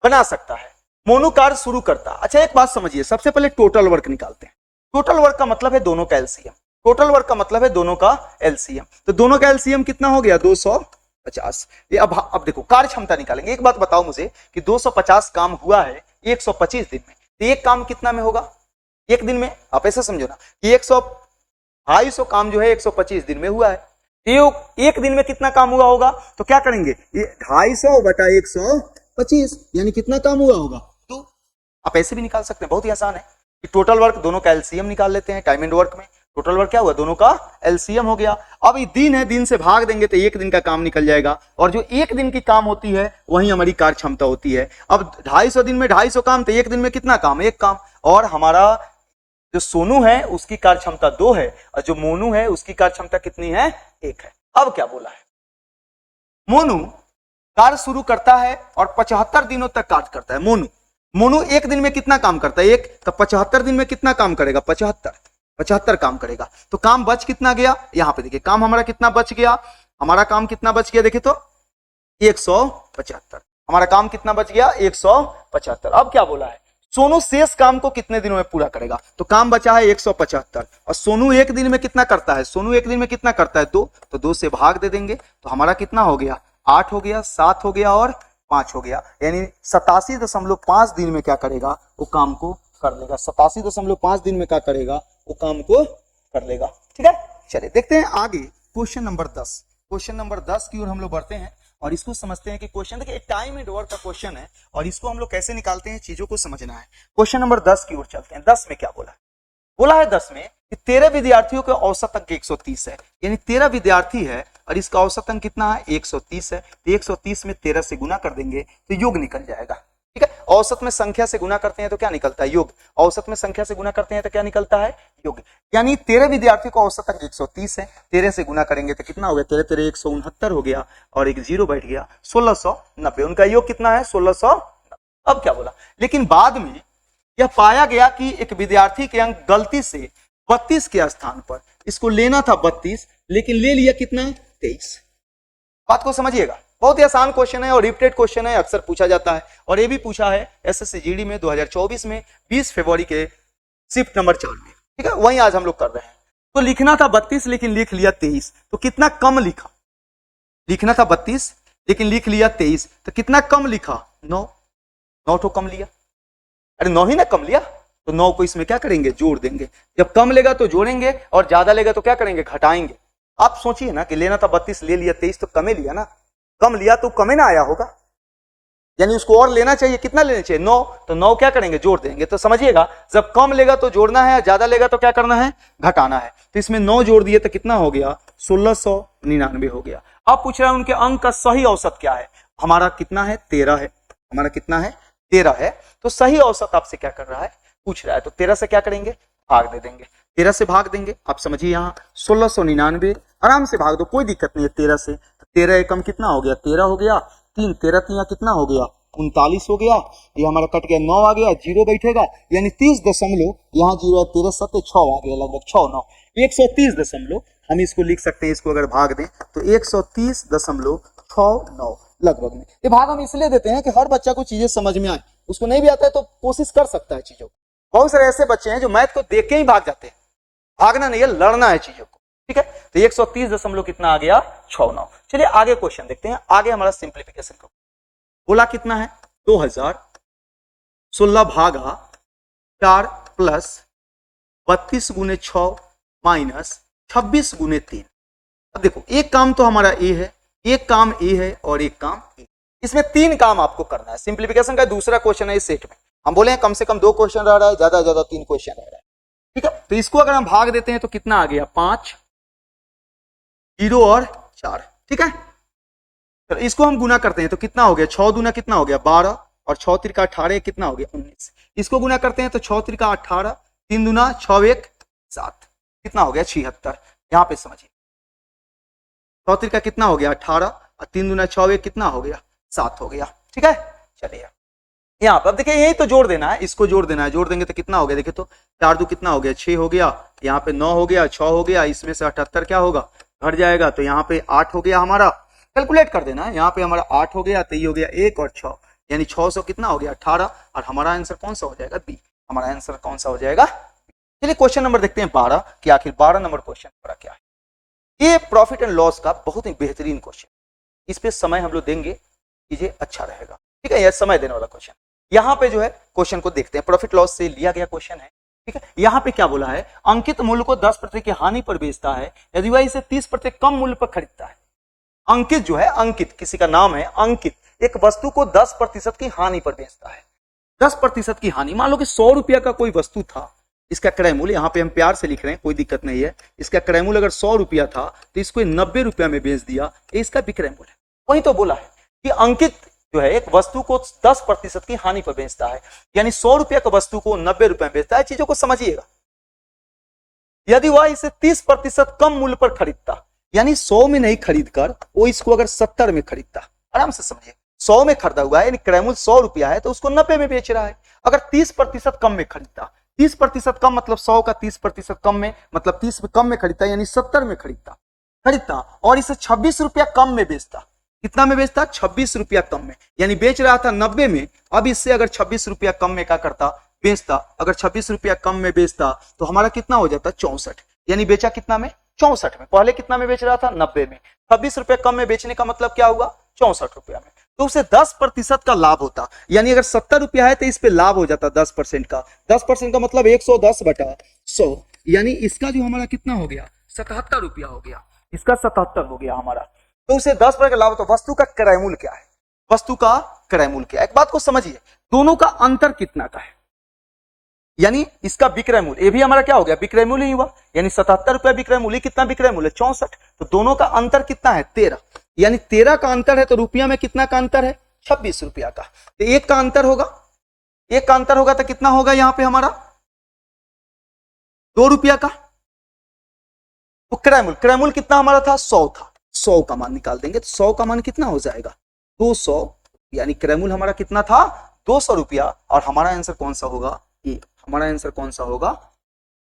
बना सकता है। मोनू कार्य शुरू करता। अच्छा एक बात समझिए, सबसे पहले टोटल वर्क निकालते हैं। टोटल वर्क का मतलब है दोनों का एलसीएम, टोटल वर्क का मतलब है दोनों का एलसीएम। तो दोनों का एलसीएम कितना हो गया, 250। ये अब देखो कार्य क्षमता निकालेंगे। एक बात बताओ मुझे कि 250 काम हुआ है 125 दिन में, तो एक काम कितना में होगा, एक दिन में। आप ऐसे समझो ना कि 250 काम जो है 125 दिन में हुआ है, एक दिन में कितना काम हुआ होगा, तो क्या करेंगे, ये 250 बटा 125 यानी कितना काम हुआ होगा, तो आप ऐसे भी निकाल सकते हैं, बहुत ही आसान है कि टोटल वर्क दोनों का एलसीएम निकाल लेते हैं। टाइम एंड वर्क में टोटल वर्क क्या हुआ, दोनों का एलसीएम हो गया। अब ये दिन है, दिन से भाग देंगे तो एक दिन का काम निकल जाएगा, और जो एक दिन की काम होती है वही हमारी कार्य क्षमता होती है। अब 250 दिन में 250 काम, तो एक दिन में कितना काम, एक काम। और हमारा जो सोनू है उसकी कार्य क्षमता 2 है, और जो मोनू है उसकी कार्य क्षमता कितनी है, 1 है। अब क्या बोला है, मोनू कार्य शुरू करता है और 75 दिनों तक कार्य करता है। मोनू एक दिन में कितना काम करता है, एक, तो 75 दिन में कितना काम करेगा, 75 काम करेगा। तो काम बच कितना गया, यहां पे देखिए काम हमारा कितना बच गया, हमारा काम कितना बच गया, देखिए तो 175। हमारा काम कितना बच गया, 175। अब क्या बोला है, सोनू शेष काम को कितने दिनों में पूरा करेगा, तो काम बचा है 175, और सोनू एक दिन में कितना करता है, सोनू एक दिन में कितना करता है, 2, तो 2 से भाग दे देंगे तो हमारा कितना हो गया, 8 हो गया, 7 हो गया और 5 हो गया, यानी 87.5 दिन में क्या करेगा, वो काम को कर लेगा। 87.5 दिन में क्या करेगा, वो काम को कर लेगा। ठीक है, चलिए देखते हैं आगे क्वेश्चन नंबर 10। क्वेश्चन नंबर 10 की ओर हम लोग बढ़ते हैं और इसको समझते हैं कि क्वेश्चन देखिए टाइम एंड वर्क का क्वेश्चन है, और इसको हम लोग कैसे निकालते हैं, चीजों को समझना है। क्वेश्चन नंबर 10 की ओर चलते हैं। 10 में क्या बोला है, बोला है 10 में कि 13 विद्यार्थियों का औसत अंक 130 है, यानी 13 विद्यार्थी है और इसका औसत अंक कितना है, 130 है। तो 130 में 13 से गुना कर देंगे तो योग निकल जाएगा। ठीक है, औसत में संख्या से गुना करते हैं तो क्या निकलता है, योग। औसत में संख्या से गुना करते हैं तो क्या निकलता है, योग। यानी 13 विद्यार्थियों का औसत अंक 130 है, 13 से गुना करेंगे तो कितना हो गया, 13 13 169 हो गया, और एक जीरो बैठ गया, 1690। उनका योग कितना है, 1690। अब क्या बोला, लेकिन बाद में यह पाया गया कि एक विद्यार्थी के अंक गलती से 32 के स्थान पर, इसको लेना था 32 लेकिन ले लिया कितना, 23। बात को समझिएगा, बहुत ही आसान क्वेश्चन है और रिपीटेड क्वेश्चन है, अक्सर पूछा जाता है, और ये भी पूछा है एसएससी जीडी में 2024 में 20 फरवरी के शिफ्ट नंबर 4 में। ठीक है, वही आज हम लोग कर रहे हैं। तो लिखना था 32 लेकिन लिख लिया 23, तो कितना कम लिखा, लिखना था 32 लेकिन लिख लिया 23, तो कितना कम लिखा, 9 तो कम लिया, अरे 9 ही ना कम लिया, तो 9 को इसमें क्या करेंगे, जोड़ देंगे। जब कम लेगा तो जोड़ेंगे और ज्यादा लेगा तो क्या करेंगे, घटाएंगे। आप सोचिए ना कि लेना था 32 ले लिया 23, तो कमे लिया ना, कम लिया तो कमे ना आया होगा, यानी उसको और लेना चाहिए, कितना लेना चाहिए, 9, तो 9 क्या करेंगे, जोड़ देंगे। तो समझिएगा, जब कम लेगा तो जोड़ना है, ज्यादा लेगा तो क्या करना है, घटाना है। तो इसमें 9 जोड़ दिए तो कितना हो गया, 1699 हो गया। अब पूछ रहा है उनके अंक का सही औसत क्या है, हमारा कितना है, 13 है, हमारा कितना है, 13 है। तो सही औसत आपसे क्या कर रहा है, पूछ रहा है, तो 13 से क्या करेंगे, भाग दे देंगे, 13 से भाग देंगे। आप समझिए यहाँ 1699 आराम से भाग दो, कोई दिक्कत नहीं है 13 से। 13 एकम कितना हो गया, 13 हो गया, 3 13 3 कितना हो गया, 39 हो गया, ये हमारा कट गया, 9 आ गया, जीरो बैठेगा, यानी 30 दशमलव, यहाँ जीरो 13 7 6 आ गया, लगभग 6 9 130 दशमलव, हम इसको लिख सकते हैं, इसको अगर भाग दें तो 130.69 लगभग में। ये भाग हम इसलिए देते हैं कि हर बच्चा को चीजें समझ में आए, उसको नहीं भी आता है तो कोशिश कर सकता है चीजों को। बहुत सारे ऐसे बच्चे हैं जो मैथ को देख के ही भाग जाते हैं, भागना नहीं है, लड़ना है चीजों को। ठीक है, तो 130 दशमलव कितना आ गया, 69। चलिए आगे क्वेश्चन देखते हैं। आगे हमारा सिंप्लीफिकेशन का बोला कितना है, 2016 भागा 4 प्लस 32 गुने 6 माइनस 26 गुने 3। अब देखो एक काम तो हमारा ए है, एक काम ए है और एक काम ए, इसमें 3 काम आपको करना है। सिंप्लीफिकेशन का दूसरा क्वेश्चन है इस सेट में, हम बोले हैं कम से कम 2 क्वेश्चन रह रहा है, ज्यादा ज्यादा 3 क्वेश्चन रह रहा है। ठीक है, तो इसको अगर हम भाग देते हैं तो कितना आ गया, 5 0 और 4। ठीक है, तो इसको हम गुना करते हैं तो कितना हो गया, 6 दूना कितना हो गया, 12 और 6 त्रिका 18 कितना हो गया 19। इसको गुना करते हैं तो 6 त्रिका 18, 3 दूना 6 1 7, कितना हो गया 76। यहाँ पे समझिए 6 त्रिका कितना हो गया 18 और 3 दूना 6 1 कितना हो गया 7 हो गया। ठीक है, चलिए यहाँ पर अब देखिए यही तो जोड़ देना है, इसको जोड़ देना है, जोड़ देंगे तो कितना हो गया देखिए तो 4 2 कितना हो गया 6 हो गया, यहाँ पे 9 हो गया, 6 हो गया, इसमें से 78 क्या होगा घट जाएगा, तो यहाँ पे 8 हो गया हमारा, कैलकुलेट कर देना है, यहाँ पे हमारा 8 हो गया, तो ये हो गया 1 और 6 यानी 600 कितना हो गया 18, और हमारा आंसर कौन सा हो जाएगा बी, हमारा आंसर कौन सा हो जाएगा। चलिए क्वेश्चन नंबर देखते हैं 12 कि आखिर 12 नंबर क्वेश्चन हमारा क्या है। ये प्रॉफिट एंड लॉस का बहुत ही बेहतरीन क्वेश्चन, इस पे समय हम लोग देंगे, कीजिए अच्छा रहेगा। ठीक है, यह समय देने वाला क्वेश्चन। यहाँ पे जो है क्वेश्चन को देखते हैं, प्रॉफिट लॉस से लिया गया क्वेश्चन है। ठीक है, यहाँ पे क्या बोला है, अंकित मूल्य को 10% की हानि पर बेचता है यदि वह इसे 30% कम मूल्य पर खरीदता है। अंकित जो है, अंकित किसी का नाम है अंकित, एक वस्तु को 10% की हानि पर बेचता है। 10% की हानि, मान लो कि 100 रुपया का कोई वस्तु था, इसका क्रय मूल्य, यहाँ पे हम प्यार से लिख रहे हैं कोई दिक्कत नहीं है, इसका क्रय मूल्य अगर 100 रुपया था तो इसको 90 रुपया में बेच दिया, ये इसका विक्रय मूल्य। वही तो बोला है कि अंकित जो है एक वस्तु को 10% की हानि पर बेचता है, यानी 100 रुपया का वस्तु को 90 रुपया में बेचता है। चीजों को समझिएगा, यदि वह इसे 30% कम मूल्य पर खरीदता, यानी 100 में नहीं खरीद कर वो इसको अगर 70 में खरीदता, आराम से समझिए, 100 में खरीदा हुआ है यानी क्रय मूल्य 100 रुपया है तो उसको 90 में बेच रहा है। अगर 30% कम में खरीदता, 30% कम मतलब 100 का 30% कम में, मतलब 30 कम में खरीदता यानी 70 में खरीदता और इसे 26 रुपया कम में बेचता। कितना में बेचता 26 रुपया कम में, यानी बेच रहा था 90 में, अब इससे अगर 26 रुपया कम में क्या करता बेचता, अगर 26 रुपया कम में बेचता तो हमारा कितना हो जाता 64, यानी बेचा कितना में 64 में, पहले कितना में बेच रहा था 90 में, 26 रुपया कम में बेचने का मतलब क्या हुआ 64 रुपया में, तो उसे 10% का लाभ होता, यानी अगर 70 रुपया है तो इस पे लाभ हो जाता 10% का, 10% का मतलब 110 बटा 100, यानी इसका जो हमारा कितना हो गया 77 रुपया हो गया, इसका 77 हो गया हमारा, तो उसे 10% का लाभ होता। वस्तु का क्रय मूल्य क्या है, वस्तु का क्रय मूल्य क्या है, एक बात को समझिए, दोनों का अंतर कितना का है, यानी इसका विक्रय मूल्य, ये भी हमारा क्या हो गया विक्रय मूल्य ही हुआ, यानी 77 रुपया विक्रय मूल्य, कितना विक्रय मूल्य 64, तो दोनों का अंतर कितना है 13, यानी 13 का अंतर है तो रुपया में कितना का अंतर है 26 रुपया का, तो एक का अंतर होगा, एक का अंतर होगा तो कितना होगा यहाँ पे हमारा 2 रुपया का, तो क्रय मूल्य कितना हमारा था 100 था, 100 का मान निकाल देंगे तो 100 का मान कितना हो जाएगा 200, यानी क्रय मूल्य हमारा कितना था 200 रुपया, और हमारा आंसर कौन सा होगा ये, हमारा आंसर कौन सा होगा।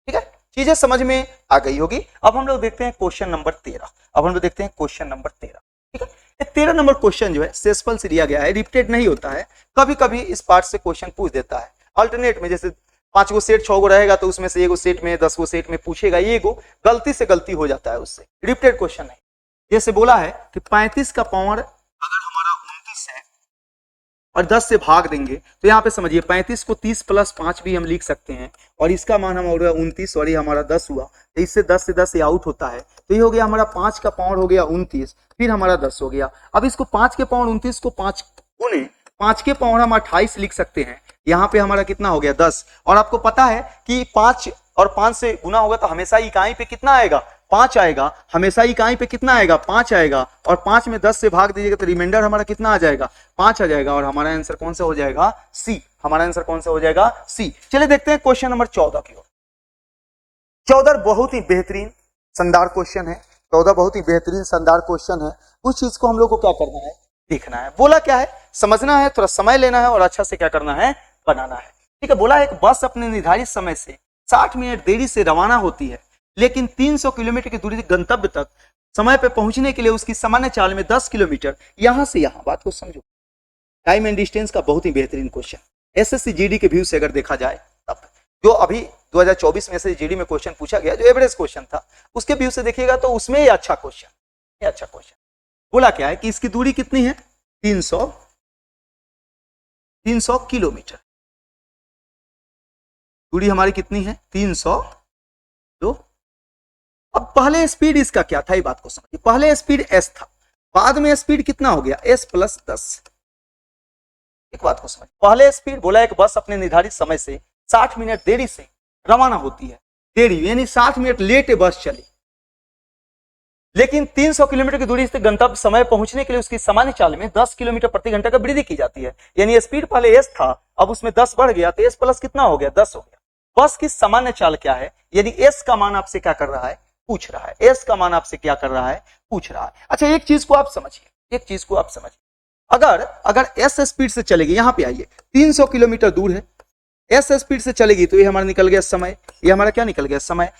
ठीक है, चीजें समझ में आ गई होगी। अब हम लोग देखते हैं क्वेश्चन नंबर 13, अब हम लोग देखते हैं क्वेश्चन नंबर 13। ठीक है, 13 नंबर क्वेश्चन जो है सेसफल से लिया गया है, रिपीटेड नहीं होता है, कभी कभी इस पार्ट से क्वेश्चन पूछ देता है अल्टरनेट में, जैसे 5 गो सेट 6 गो रहेगा तो उसमें से 1 गो सेट में 10 गो सेट में पूछेगा, ये गो गलती से गलती हो जाता है उससे, रिपीटेड क्वेश्चन नहीं। जैसे बोला है कि 35 का पावर अगर हमारा 29 है और 10 से भाग देंगे तो यहाँ पे समझिए 35 को 30 + 5 भी हम लिख सकते हैं, और इसका मान हम हो गया 29 और ये हमारा 10 हुआ, तो इससे 10 से 10 आउट होता है, तो ये हो गया हमारा 5 का पावर हो गया 29, फिर हमारा 10 हो गया। अब इसको 5 के पावर 29 को 5 गुने 5 के पावर हम 28 लिख सकते हैं, यहाँ पे हमारा कितना हो गया 10, और आपको पता है कि 5 और 5 से गुना होगा तो हमेशा इकाई पे कितना आएगा 5 आएगा, हमेशा इकाई पे कितना आएगा 5 आएगा, और 5 में 10 से भाग दीजिएगा तो रिमाइंडर हमारा कितना आ जाएगा 5 आ जाएगा, और हमारा आंसर कौन सा हो जाएगा सी, हमारा आंसर कौन सा हो जाएगा सी। चलिए देखते हैं क्वेश्चन नंबर 14 की ओर। 14 बहुत ही बेहतरीन शानदार क्वेश्चन है, 14 बहुत ही बेहतरीन शानदार क्वेश्चन है, उस चीज को हम लोग को क्या करना है देखना है। बोला क्या है समझना है, थोड़ा समय लेना है और अच्छा से क्या करना है बनाना है। ठीक है, बोला एक बस अपने निर्धारित समय से 60 मिनट देरी से रवाना होती है, लेकिन 300 किलोमीटर की दूरी गंतव्य तक समय पे पहुंचने के लिए उसकी सामान्य चाल में 10 किलोमीटर यहां से यहां, बात को समझो, टाइम एंड डिस्टेंस का बहुत ही बेहतरीन क्वेश्चन, एसएससी जीडी के व्यू से अगर देखा जाए तब, जो अभी 2024 में से जीडी में क्वेश्चन पूछा गया जो एवरेज क्वेश्चन था उसके व्यू से देखिएगा तो उसमें ये अच्छा क्वेश्चन, ये अच्छा क्वेश्चन। बोला क्या है कि इसकी दूरी कितनी है 300 किलोमीटर, दूरी हमारी कितनी है 300। तो अब पहले स्पीड इसका क्या था, ये बात को समझिए, पहले स्पीड s था, बाद में स्पीड कितना हो गया s + 10। एक बात को समझिए, पहले स्पीड बोला एक बस अपने निर्धारित समय से 60 मिनट देरी से रवाना होती है, देरी यानी 60 मिनट लेट बस चली, लेकिन 300 किलोमीटर की दूरी से गंतव्य समय पहुंचने के लिए उसकी सामान्य चाल में 10 किलोमीटर प्रति घंटा का वृद्धि की जाती है। यानी स्पीड पहले एस था, अब उसमें 10 बढ़ गया, तो एस प्लस कितना हो गया, 10 हो गया। बस की सामान्य चाल क्या है, यदि एस का मान आपसे क्या कर रहा है, पूछ रहा है। एस का मान आपसे क्या कर रहा है, पूछ रहा है। अच्छा, एक चीज को आप समझिए, एक चीज को आप समझिए, अगर एस स्पीड से चलेगी, यहां पे आइए, 300 किलोमीटर दूर है, एस स्पीड से चलेगी तो ये हमारा निकल गया समय, ये हमारा क्या निकल गया, समय।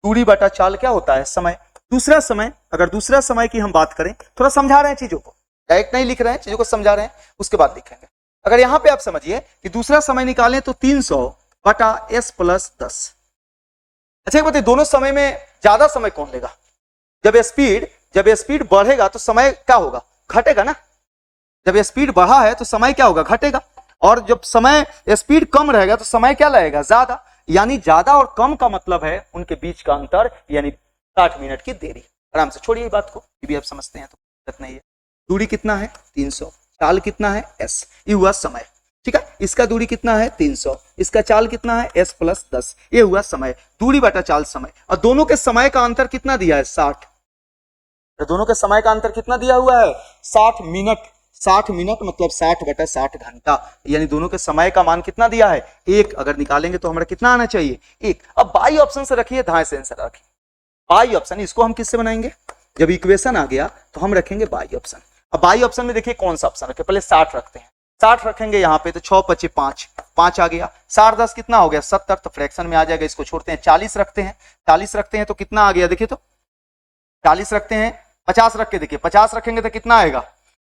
दूरी बटा चाल क्या होता है, समय। दूसरा समय, अगर दूसरा समय की हम बात करें, थोड़ा समझा रहे हैं चीजों को, डायरेक्ट नहीं लिख रहे हैं, चीजों को समझा रहे हैं, उसके बाद लिखेंगे। अगर यहां पे आप समझिए कि दूसरा समय निकालें तो 300 बटा एस प्लस 10। अच्छा एक बताइए, दोनों समय में ज्यादा समय कौन लेगा, जब स्पीड बढ़ेगा तो समय क्या होगा, घटेगा ना। जब स्पीड बढ़ा है तो समय क्या होगा, घटेगा। और जब समय स्पीड कम रहेगा तो समय क्या लगेगा, ज्यादा। यानी ज्यादा और कम का मतलब है उनके बीच का अंतर, यानी 60 मिनट की देरी। आराम से छोड़िए बात को, ये भी आप समझते हैं तो दिक्कत नहीं है। दूरी कितना है 300, चाल कितना है एस, ये हुआ समय, ठीक है। इसका दूरी कितना है 300, इसका चाल कितना है एस प्लस 10, ये हुआ समय। दूरी बटा चाल समय, और दोनों के समय का अंतर कितना दिया है 60। तो दोनों के समय का अंतर कितना दिया हुआ है 60 मिनट। 60 मिनट मतलब 60 बटा 60 घंटा, यानी दोनों के समय का मान कितना दिया है 1। अगर निकालेंगे तो हमारा कितना आना चाहिए 1। अब बाई ऑप्शन से रखिए, दाएं से आंसर रखिए। बाई ऑप्शन, इसको हम किससे बनाएंगे, जब इक्वेशन आ गया तो हम रखेंगे बाई ऑप्शन। अब बाई ऑप्शन में देखिए कौन सा ऑप्शन रखे, पहले 60 रखते हैं, 60 रखेंगे यहाँ पे तो 6 5 5 5 आ गया, 60 10 कितना हो गया 70, तो फ्रैक्शन में आ जाएगा, इसको छोड़ते हैं। 40 रखते हैं, 40 रखते हैं तो कितना आ गया, देखिए तो 40 रखते हैं, 50 रख के देखिए, 50 रखेंगे तो कितना आएगा,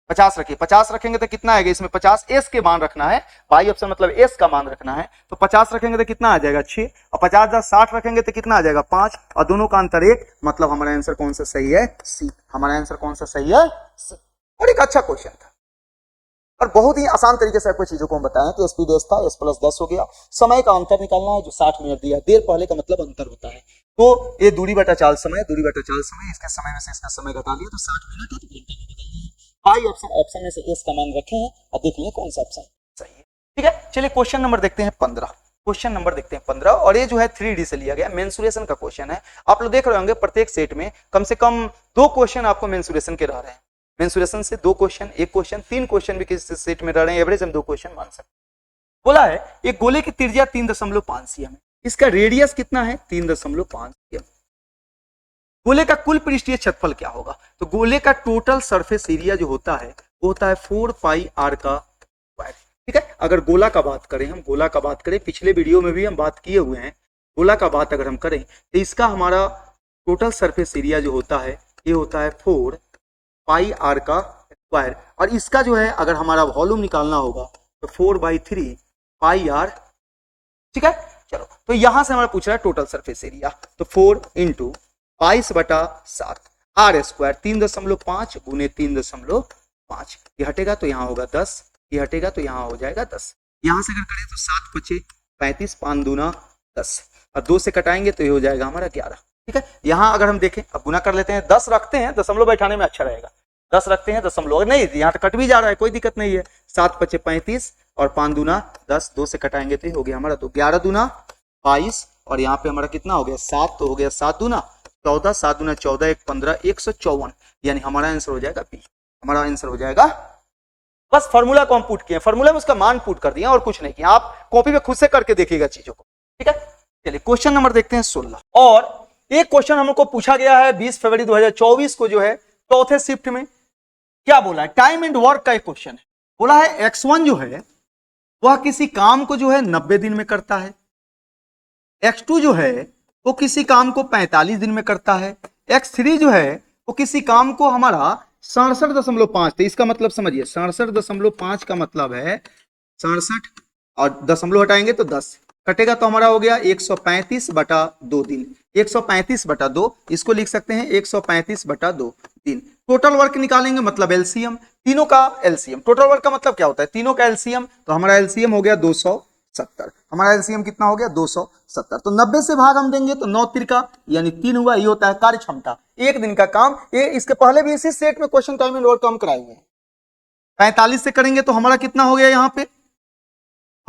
50 रखिए, 50 रखेंगे तो कितना आएगा, इसमें 50 एस के मान रखना है, बाई ऑप्शन मतलब एस का मान रखना है, तो 50 रखेंगे तो कितना आ जाएगा 6, और 50 10 60 रखेंगे तो कितना आ जाएगा 5, और दोनों का अंतर 1, मतलब हमारा आंसर कौन सा सही है, सी। हमारा आंसर कौन सा सही है, सी। और एक अच्छा क्वेश्चन था, और बहुत ही आसान तरीके से आपको चीजों को हम बताएं कि स्पीड एस था, एस प्लस 10 हो गया, समय का अंतर निकालना है जो 60 मिनट दिया, देर पहले का मतलब अंतर होता है। तो ये दूरी बटा चाल समय, दूरी बटा चाल समय, इसके समय में से इसका समय घटा लिया तो 60 मिनट है, तो घंटे में बदल दिया। बाई ऑप्शन में से एस का मान रखे हैं और देख लें कौन सा ऑप्शन सही है, ठीक है। चलिए क्वेश्चन नंबर देखते हैं 15। क्वेश्चन नंबर देखते हैं 15, और ये जो है 3D से लिया गया मेंसुरेशन का क्वेश्चन है। आप लोग देख रहे होंगे प्रत्येक सेट में कम से कम 2 क्वेश्चन आपको मेंसुरेशन के रह रहे हैं। मेंसुरेशन से 2 क्वेश्चन, 1 क्वेश्चन, 3 क्वेश्चन भी किसी सेट में रह रहे हैं, एवरेज हम 2 क्वेश्चन मान सकते हैं। बोला है एक गोले की त्रिज्या 3.5 सीएम है, इसका रेडियस कितना है 3.5 सीएम। गोले का कुल पृष्ठीय क्षेत्रफल क्या होगा, तो गोले का टोटल सरफेस एरिया जो होता है वो होता है 4 पाई आर का स्क्वायर, ठीक है। अगर गोला का बात करें, हम गोला का बात करें, पिछले वीडियो में भी हम बात किए हुए हैं, गोला का बात अगर हम करें तो इसका हमारा टोटल सरफेस एरिया जो होता है ये होता है 4 पाई आर का स्क्वायर, और इसका जो है अगर हमारा वॉल्यूम निकालना होगा तो 4/3 पाई आर, ठीक है। चलो, तो यहां से हमारा पूछ रहा है टोटल सरफेस एरिया, तो 4 इंटू 22/7 आर स्क्वायर, 3.5 गुने 3.5, ये हटेगा तो यहाँ होगा 10, ये हटेगा तो यहाँ हो जाएगा 10। यहां से अगर करें तो 7 5 35, 5 दूना 10, और 2 से कटाएंगे तो ये हो जाएगा हमारा 11, ठीक है। यहां अगर हम देखें, अब गुना कर लेते हैं, 10 रखते हैं, दशमलव बैठाने में अच्छा रहेगा, 10 रखते हैं दशमलव, नहीं यहाँ तो कट भी जा रहा है, कोई दिक्कत नहीं है। 7 5 35 और 5 दूना 10, 2 से कटाएंगे तो हो गया हमारा, तो 11 दूना 22, और यहाँ पे हमारा कितना हो गया 7, तो हो गया 7 दूना 14, 7 दूना 14, 1 15, 154, यानी हमारा आंसर हो जाएगा बी। हमारा आंसर हो जाएगा, बस फॉर्मूला को हम पुट किए, फॉर्मूला में उसका मान पुट कर दिया और कुछ नहीं किया। आप कॉपी पे खुद से करके देखिएगा चीजों को, ठीक है। चलिए क्वेश्चन नंबर देखते हैं 16, और एक क्वेश्चन हमको पूछा गया है 20 फरवरी 2024 को, जो है चौथे शिफ्ट में। क्या बोला है, टाइम एंड वर्क का एक क्वेश्चन है। बोला है x1 जो है वह किसी काम को जो है 90 दिन में करता है, x2 जो है वो किसी काम को 45 दिन में करता है, x3 जो है वो किसी काम को हमारा 67.5, तो इसका मतलब समझिए 67.5 का मतलब है 67, और दशमलव हटाएंगे तो 10 कटेगा, तो हमारा हो गया 135/2 दिन, 135/2, इसको लिख सकते हैं 135/2 दिन। टोटल वर्क निकालेंगे मतलब एलसीएम, तीनों का एलसीएम, टोटल वर्क का मतलब क्या होता है तीनों का एलसीएम, तो हमारा एलसीएम हो गया 270, हमारा एलसीएम कितना हो गया 270, तो 90 से भाग हम देंगे तो 9 तिरका यानी 3 हुआ, ये होता है कार्य क्षमता, एक दिन का काम। ये इसके पहले भी इसी सेट में क्वेश्चन टाइम एंड वर्क काम कराए हुए हैं। 45 से करेंगे तो हमारा कितना हो गया यहाँ पे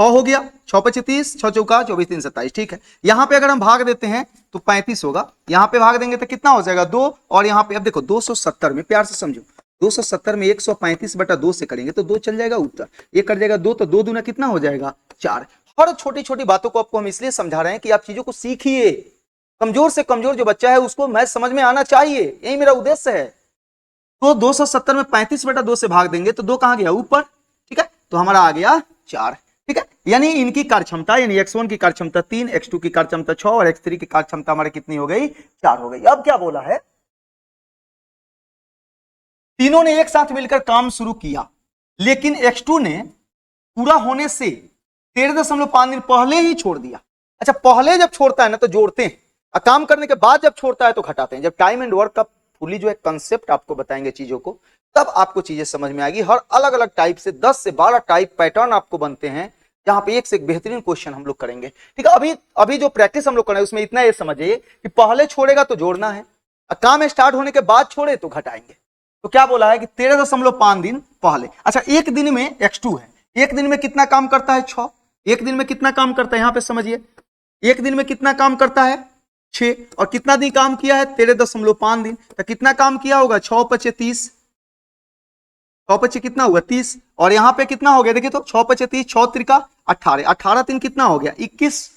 6 हो गया, 6 5 30, 6 चौका 24 3 27, ठीक है। यहाँ पे अगर हम भाग देते हैं तो 35 होगा, यहाँ पे भाग देंगे तो कितना हो जाएगा 2, और यहाँ पे अब देखो 270 में, प्यार से समझो, 270 में 135 बटा 2 से करेंगे तो 2 चल जाएगा उत्तर, ये कर जाएगा 2, तो 2 दूना कितना हो जाएगा 4। हर छोटी छोटी बातों को आपको हम इसलिए समझा रहे हैं कि आप चीजों को सीखिए। कमजोर से कमजोर जो बच्चा है उसको मैथ समझ में आना चाहिए, यही मेरा उद्देश्य है। तो 270 में 35 बटा 2 से भाग देंगे तो 2 कहां गया ऊपर, ठीक है, तो हमारा आ गया 4, ठीक है। यानी इनकी कार्यक्षमता, यानी x1 की कार्यक्षमता 3, x2 की कार्यक्षमता 6 और x3 की कार्यक्षमता हमारी कितनी हो गई 4 हो गई। अब क्या बोला है, तीनों ने एक साथ मिलकर काम शुरू किया, लेकिन x2 ने पूरा होने से 13.5 दिन पहले ही छोड़ दिया। अच्छा, पहले जब छोड़ता है ना तो जोड़ते हैं, और काम करने के बाद जब छोड़ता है तो घटाते हैं। जब टाइम एंड वर्क का फुली जो है कंसेप्ट आपको बताएंगे चीजों को, तब आपको चीजें समझ में आएगी। हर अलग अलग टाइप से 10 से 12 टाइप पैटर्न आपको बनते हैं, जहां पे एक से एक बेहतरीन क्वेश्चन हम लोग करेंगे, ठीक है। अभी जो प्रैक्टिस हम लोग कर रहे हैं उसमें इतना ये समझिए कि पहले छोड़ेगा तो जोड़ना है, काम स्टार्ट होने के बाद छोड़े तो घटाएंगे। तो क्या बोला है कि 13.5 दिन पहले। अच्छा, एक दिन में x2 है, एक दिन में कितना काम करता है 6, एक दिन में कितना काम करता है, यहां पे समझिए, एक दिन में कितना काम करता है 6, और कितना दिन काम किया है 13.5 दिन, तो कितना काम किया होगा 6 5 30, 6 5 कितना हुआ 30, और यहां पे कितना हो गया देखिए तो 6 5 30, 6 त्रिका 18, 18 3 कितना हो गया 21,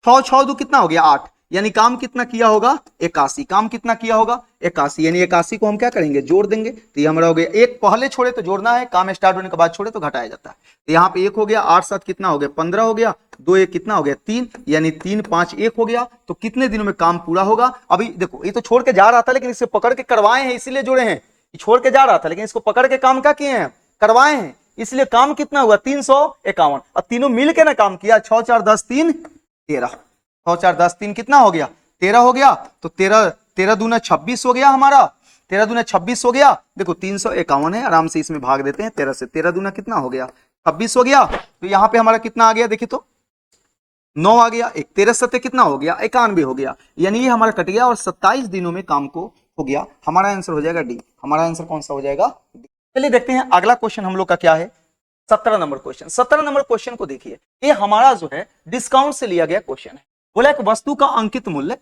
6 6 2 कितना हो गया 8, यानी काम कितना किया होगा 81, काम कितना किया होगा 81, यानी 81 को हम क्या करेंगे जोड़ देंगे, तो ये हमारा हो गया। एक पहले छोड़े तो जोड़ना है, काम स्टार्ट होने के बाद छोड़े तो घटाया जाता है। तो यहाँ पे 1 हो गया, 8 7 कितना हो गया 15 हो गया, 2 1 कितना हो गया 3, यानी 3 5 1 हो गया। तो कितने दिनों में काम पूरा होगा। अभी देखो ये तो छोड़ के जा रहा था, लेकिन इसे पकड़ के करवाए हैं, इसीलिए जुड़े हैं। छोड़ के जा रहा था लेकिन इसको पकड़ के काम क्या किए हैं, करवाए हैं, इसलिए काम कितना हुआ 351। अब तीनों मिल के ना काम किया, 6 4 10 3 13, 6 4 10 3 कितना हो गया 13 हो गया, तो 13 दूना 26 हो गया हमारा, 13 दूना 26 हो गया। देखो 351 है, आराम से इसमें भाग देते हैं 13 से, 13 दूना कितना हो गया 26 हो गया। तो यहाँ पे हमारा कितना आ गया देखिए तो 9 आ गया, 13 सत्य कितना हो गया 91 हो गया, यानी ये हमारा कट गया और 27 दिनों में काम को हो गया। हमारा आंसर हो जाएगा डी। हमारा आंसर कौन सा हो जाएगा डी। चलिए देखते हैं अगला क्वेश्चन हम लोग का क्या है, 17 नंबर क्वेश्चन। 17 नंबर क्वेश्चन को देखिए, ये हमारा जो है डिस्काउंट से लिया गया क्वेश्चन है। बोला एक वस्तु का अंकित मूल्य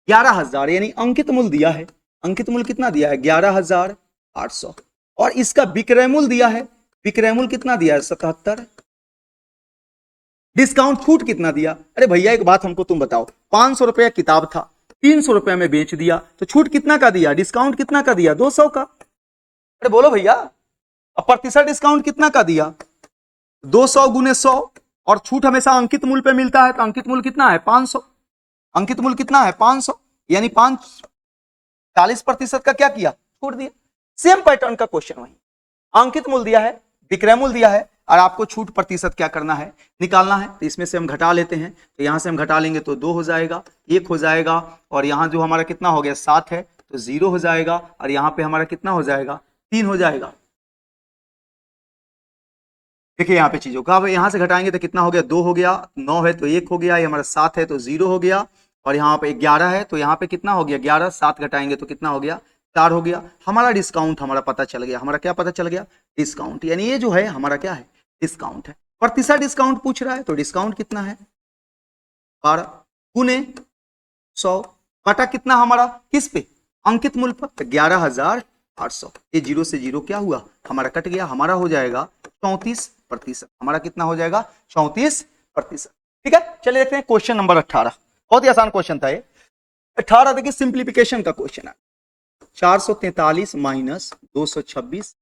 11,000, यानी अंकित मूल्य दिया है, अंकित मूल्य कितना दिया है 11,800, और इसका विक्रय मूल्य दिया है, विक्रय मूल्य कितना दिया है 77, डिस्काउंट छूट कितना दिया। अरे भैया एक बात हमको तुम बताओ, 500 रुपया किताब था, 300 रुपया में बेच दिया, तो छूट कितना का दिया, डिस्काउंट कितना का दिया 200 का। अरे बोलो भैया, अब प्रतिशत डिस्काउंट कितना का दिया 200 गुने 100, और छूट हमेशा अंकित मूल्य पे मिलता है, तो अंकित मूल्य कितना है 500, अंकित मूल्य कितना है 500, यानी 40% का क्या किया छूट दिया। सेम पैटर्न का क्वेश्चन वही, अंकित मूल्य दिया है, विक्रय मूल्य दिया है, और आपको छूट प्रतिशत क्या करना है निकालना है। तो इसमें से हम घटा लेते हैं, तो यहां से हम घटा लेंगे तो 2 हो जाएगा, 1 हो जाएगा, और यहां जो हमारा कितना हो गया 7 है तो 0 हो जाएगा, और यहां पे हमारा कितना हो जाएगा 3 हो जाएगा। देखिए यहाँ पे चीजों का, अब यहां से घटाएंगे तो कितना हो गया 2 हो गया, 9 है तो 1 हो गया, ये हमारा 7 है तो 0 हो गया, और यहाँ पे 11 है तो यहाँ पे कितना हो गया 11, 7 घटाएंगे तो कितना हो गया 4 हो गया। हमारा डिस्काउंट हमारा पता चल गया, हमारा क्या पता चल गया डिस्काउंट, यानी ये जो है हमारा क्या है डिस्काउंट है। प्रतिशत डिस्काउंट पूछ रहा है, तो डिस्काउंट कितना है 12 गुने 100 बटा कितना हमारा किस पे अंकित मूल्य पर, तो 11,800, ये 0 से 0 क्या हुआ हमारा कट गया, हमारा हो जाएगा 34%, हमारा कितना हो जाएगा 34%। ठीक है, चलिए देखते हैं क्वेश्चन नंबर 18। बहुत ही आसान क्वेश्चन था ये 18। देखिए सिंप्लीफिकेशन का क्वेश्चन है, 443 माइनस 226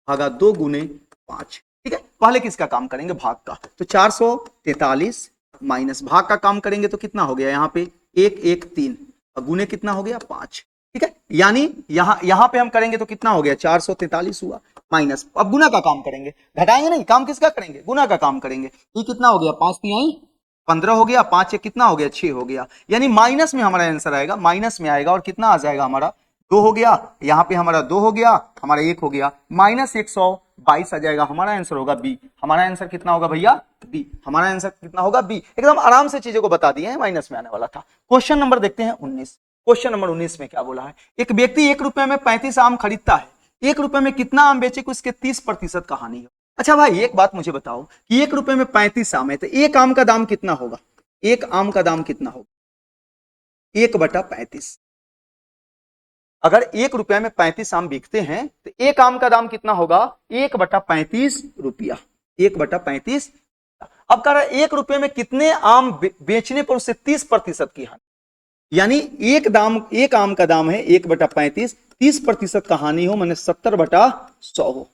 भागा 2 गुने 5। ठीक है, पहले किसका काम करेंगे भाग का, तो 443 माइनस भाग का काम करेंगे तो कितना हो गया यहाँ पे 1 1 3 और गुने कितना हो गया 5। ठीक है, यानी यहां पे हम करेंगे तो कितना हो गया 443 हुआ माइनस, अब गुना का काम करेंगे, घटाएंगे नहीं, काम किसका करेंगे गुना का काम करेंगे। ये कितना हो गया 5 3 15 हो गया, 5 1 कितना हो गया 6 हो गया, यानी माइनस में हमारा आंसर आएगा, माइनस में आएगा और कितना आ जाएगा हमारा 2 हो गया, यहाँ पे हमारा 2 हो गया, हमारा 1 हो गया, माइनस 122 आ जाएगा, हमारा आंसर होगा बी। हमारा आंसर कितना होगा भैया बी, हमारा आंसर कितना होगा बी। एकदम आराम से चीजों को बता दिए हैं, माइनस में आने वाला था। क्वेश्चन नंबर देखते हैं 19। क्वेश्चन नंबर 19 में क्या बोला है, एक व्यक्ति 1 रुपए में 35 आम खरीदता है, 1 रुपए में कितना आम बेचे को इसके 30% का हानि है। अच्छा भाई एक बात मुझे बताओ कि 1 रुपए में 35 आम है तो एक आम का दाम कितना होगा? एक आम का दाम कितना होगा? 1/35। अगर 1 रुपया में 35 आम बिकते हैं तो एक आम का दाम कितना होगा? 1/35 रुपया। 1/35। अब कह रहा है 1 रुपये में कितने आम बेचने पर उसे 30% की हानि, यानी एक आम का दाम है 1/35, 30% का हानि हो मैंने 70/100 हो।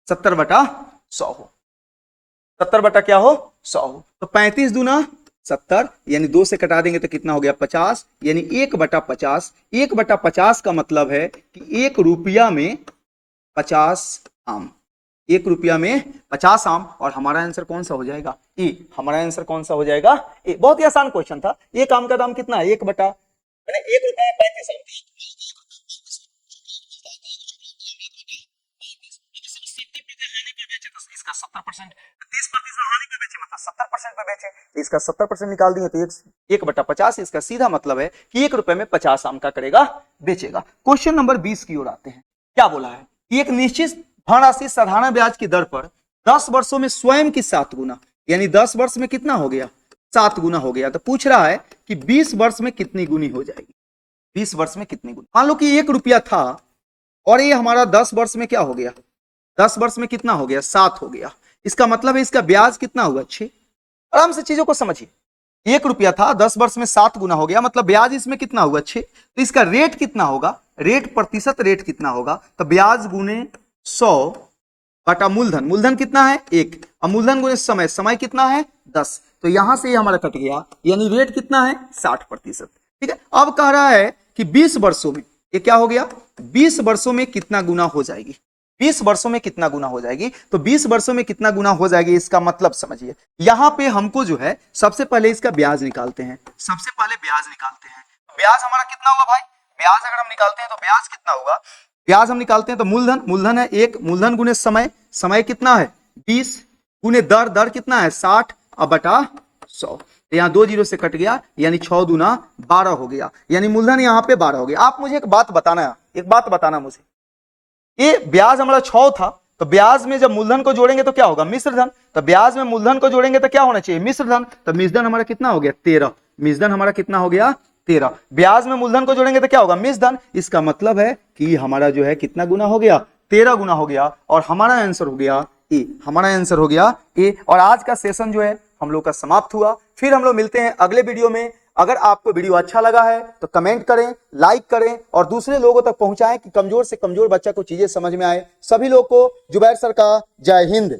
70/100 हो। 70 बटा क्या हो? 100 हो। तो 35 दूना 70, यानी 2 से कटा देंगे तो कितना हो गया? 50, यानी 1/50। 1/50 का मतलब है कि 1 रुपया में 50 आम। 1 रुपया में 50 आम। और हमारा आंसर कौन सा हो जाएगा? ए। हमारा आंसर कौन सा हो जाएगा? ए। बहुत ही आसान क्वेश्चन था। एक आम का दाम कितना है? 1 रुपया में 35 आम। इसका 70%, 30% हानि पे बेचे मतलब 70% पे बेचे, तो इसका 70% निकाल दिए तो 1/50। इसका सीधा मतलब है कि 1 रुपए में 50 आम का करेगा, बेचेगा। क्वेश्चन नंबर 20 की ओर आते हैं। क्या बोला है कि एक निश्चित धनराशि साधारण ब्याज की दर पर 10 वर्षों में स्वयं की 7 गुना, यानी 10 वर्ष में कितना हो गया? 7 गुना हो गया। तो पूछ रहा है कि 20 वर्ष में कितनी गुनी हो जाएगी? 20 वर्ष में कितनी गुनी? मान लो कि 1 रुपया था और ये हमारा 10 वर्ष में क्या हो गया? 10 वर्ष में कितना हो गया? 7 हो गया। इसका मतलब है इसका ब्याज कितना हुआ? 6। आराम से चीजों को समझिए। 1 रुपया था, 10 वर्ष में 7 गुना हो गया, मतलब ब्याज इसमें कितना हुआ? 6। तो इसका रेट कितना होगा? रेट प्रतिशत रेट कितना होगा? तो ब्याज गुने 100 बटा मूलधन। मूलधन कितना है? 1। अब मूलधन गुने समय, समय कितना है? 10। तो यहां से ये हमारा कट गया, यानी रेट कितना है? 60%। ठीक है। अब कह रहा है कि 20 वर्षों में ये क्या हो गया? 20 वर्षों में कितना गुना हो जाएगी? 20 वर्षों में कितना गुना हो जाएगी? तो 20 वर्षों में कितना गुना हो जाएगी, इसका मतलब समझिए। यहां पे हमको जो है सबसे पहले इसका ब्याज निकालते हैं। सबसे पहले ब्याज निकालते हैं। ब्याज हमारा कितना हुआ भाई? ब्याज अगर हम निकालते हैं तो ब्याज कितना होगा? ब्याज हम निकालते हैं तो मूलधन, मूलधन है 1, मूलधन गुने समय, समय कितना है? 20 गुने दर, दर कितना है? 60 अब बटा 100। तो यहाँ 2 जीरो से कट गया, यानी 6 दूना 12 हो गया, यानी मूलधन यहाँ पे 12 हो गया। आप मुझे एक बात बताना मुझे, ये ब्याज हमारा 6 था, तो ब्याज में जब मूलधन को जोड़ेंगे तो क्या होगा? मिश्र धन। तो ब्याज में मूलधन को जोड़ेंगे तो क्या होना चाहिए? मिश्र धन। तो मिश्र धन हमारा कितना हो गया? 13। मिश्र धन हमारा कितना हो गया? 13। ब्याज में मूलधन को जोड़ेंगे तो क्या होगा? मिश्र धन। इसका मतलब है कि हमारा जो है कितना गुना हो गया? 13 गुना हो गया। और हमारा आंसर हो गया ए। हमारा आंसर हो गया ए। और आज का सेशन जो है हम लोग का समाप्त हुआ। फिर हम लोग मिलते हैं अगले वीडियो में। अगर आपको वीडियो अच्छा लगा है तो कमेंट करें, लाइक करें और दूसरे लोगों तक पहुंचाएं कि कमजोर से कमजोर बच्चा को चीजें समझ में आए। सभी लोग को जुबैर सर का जय हिंद।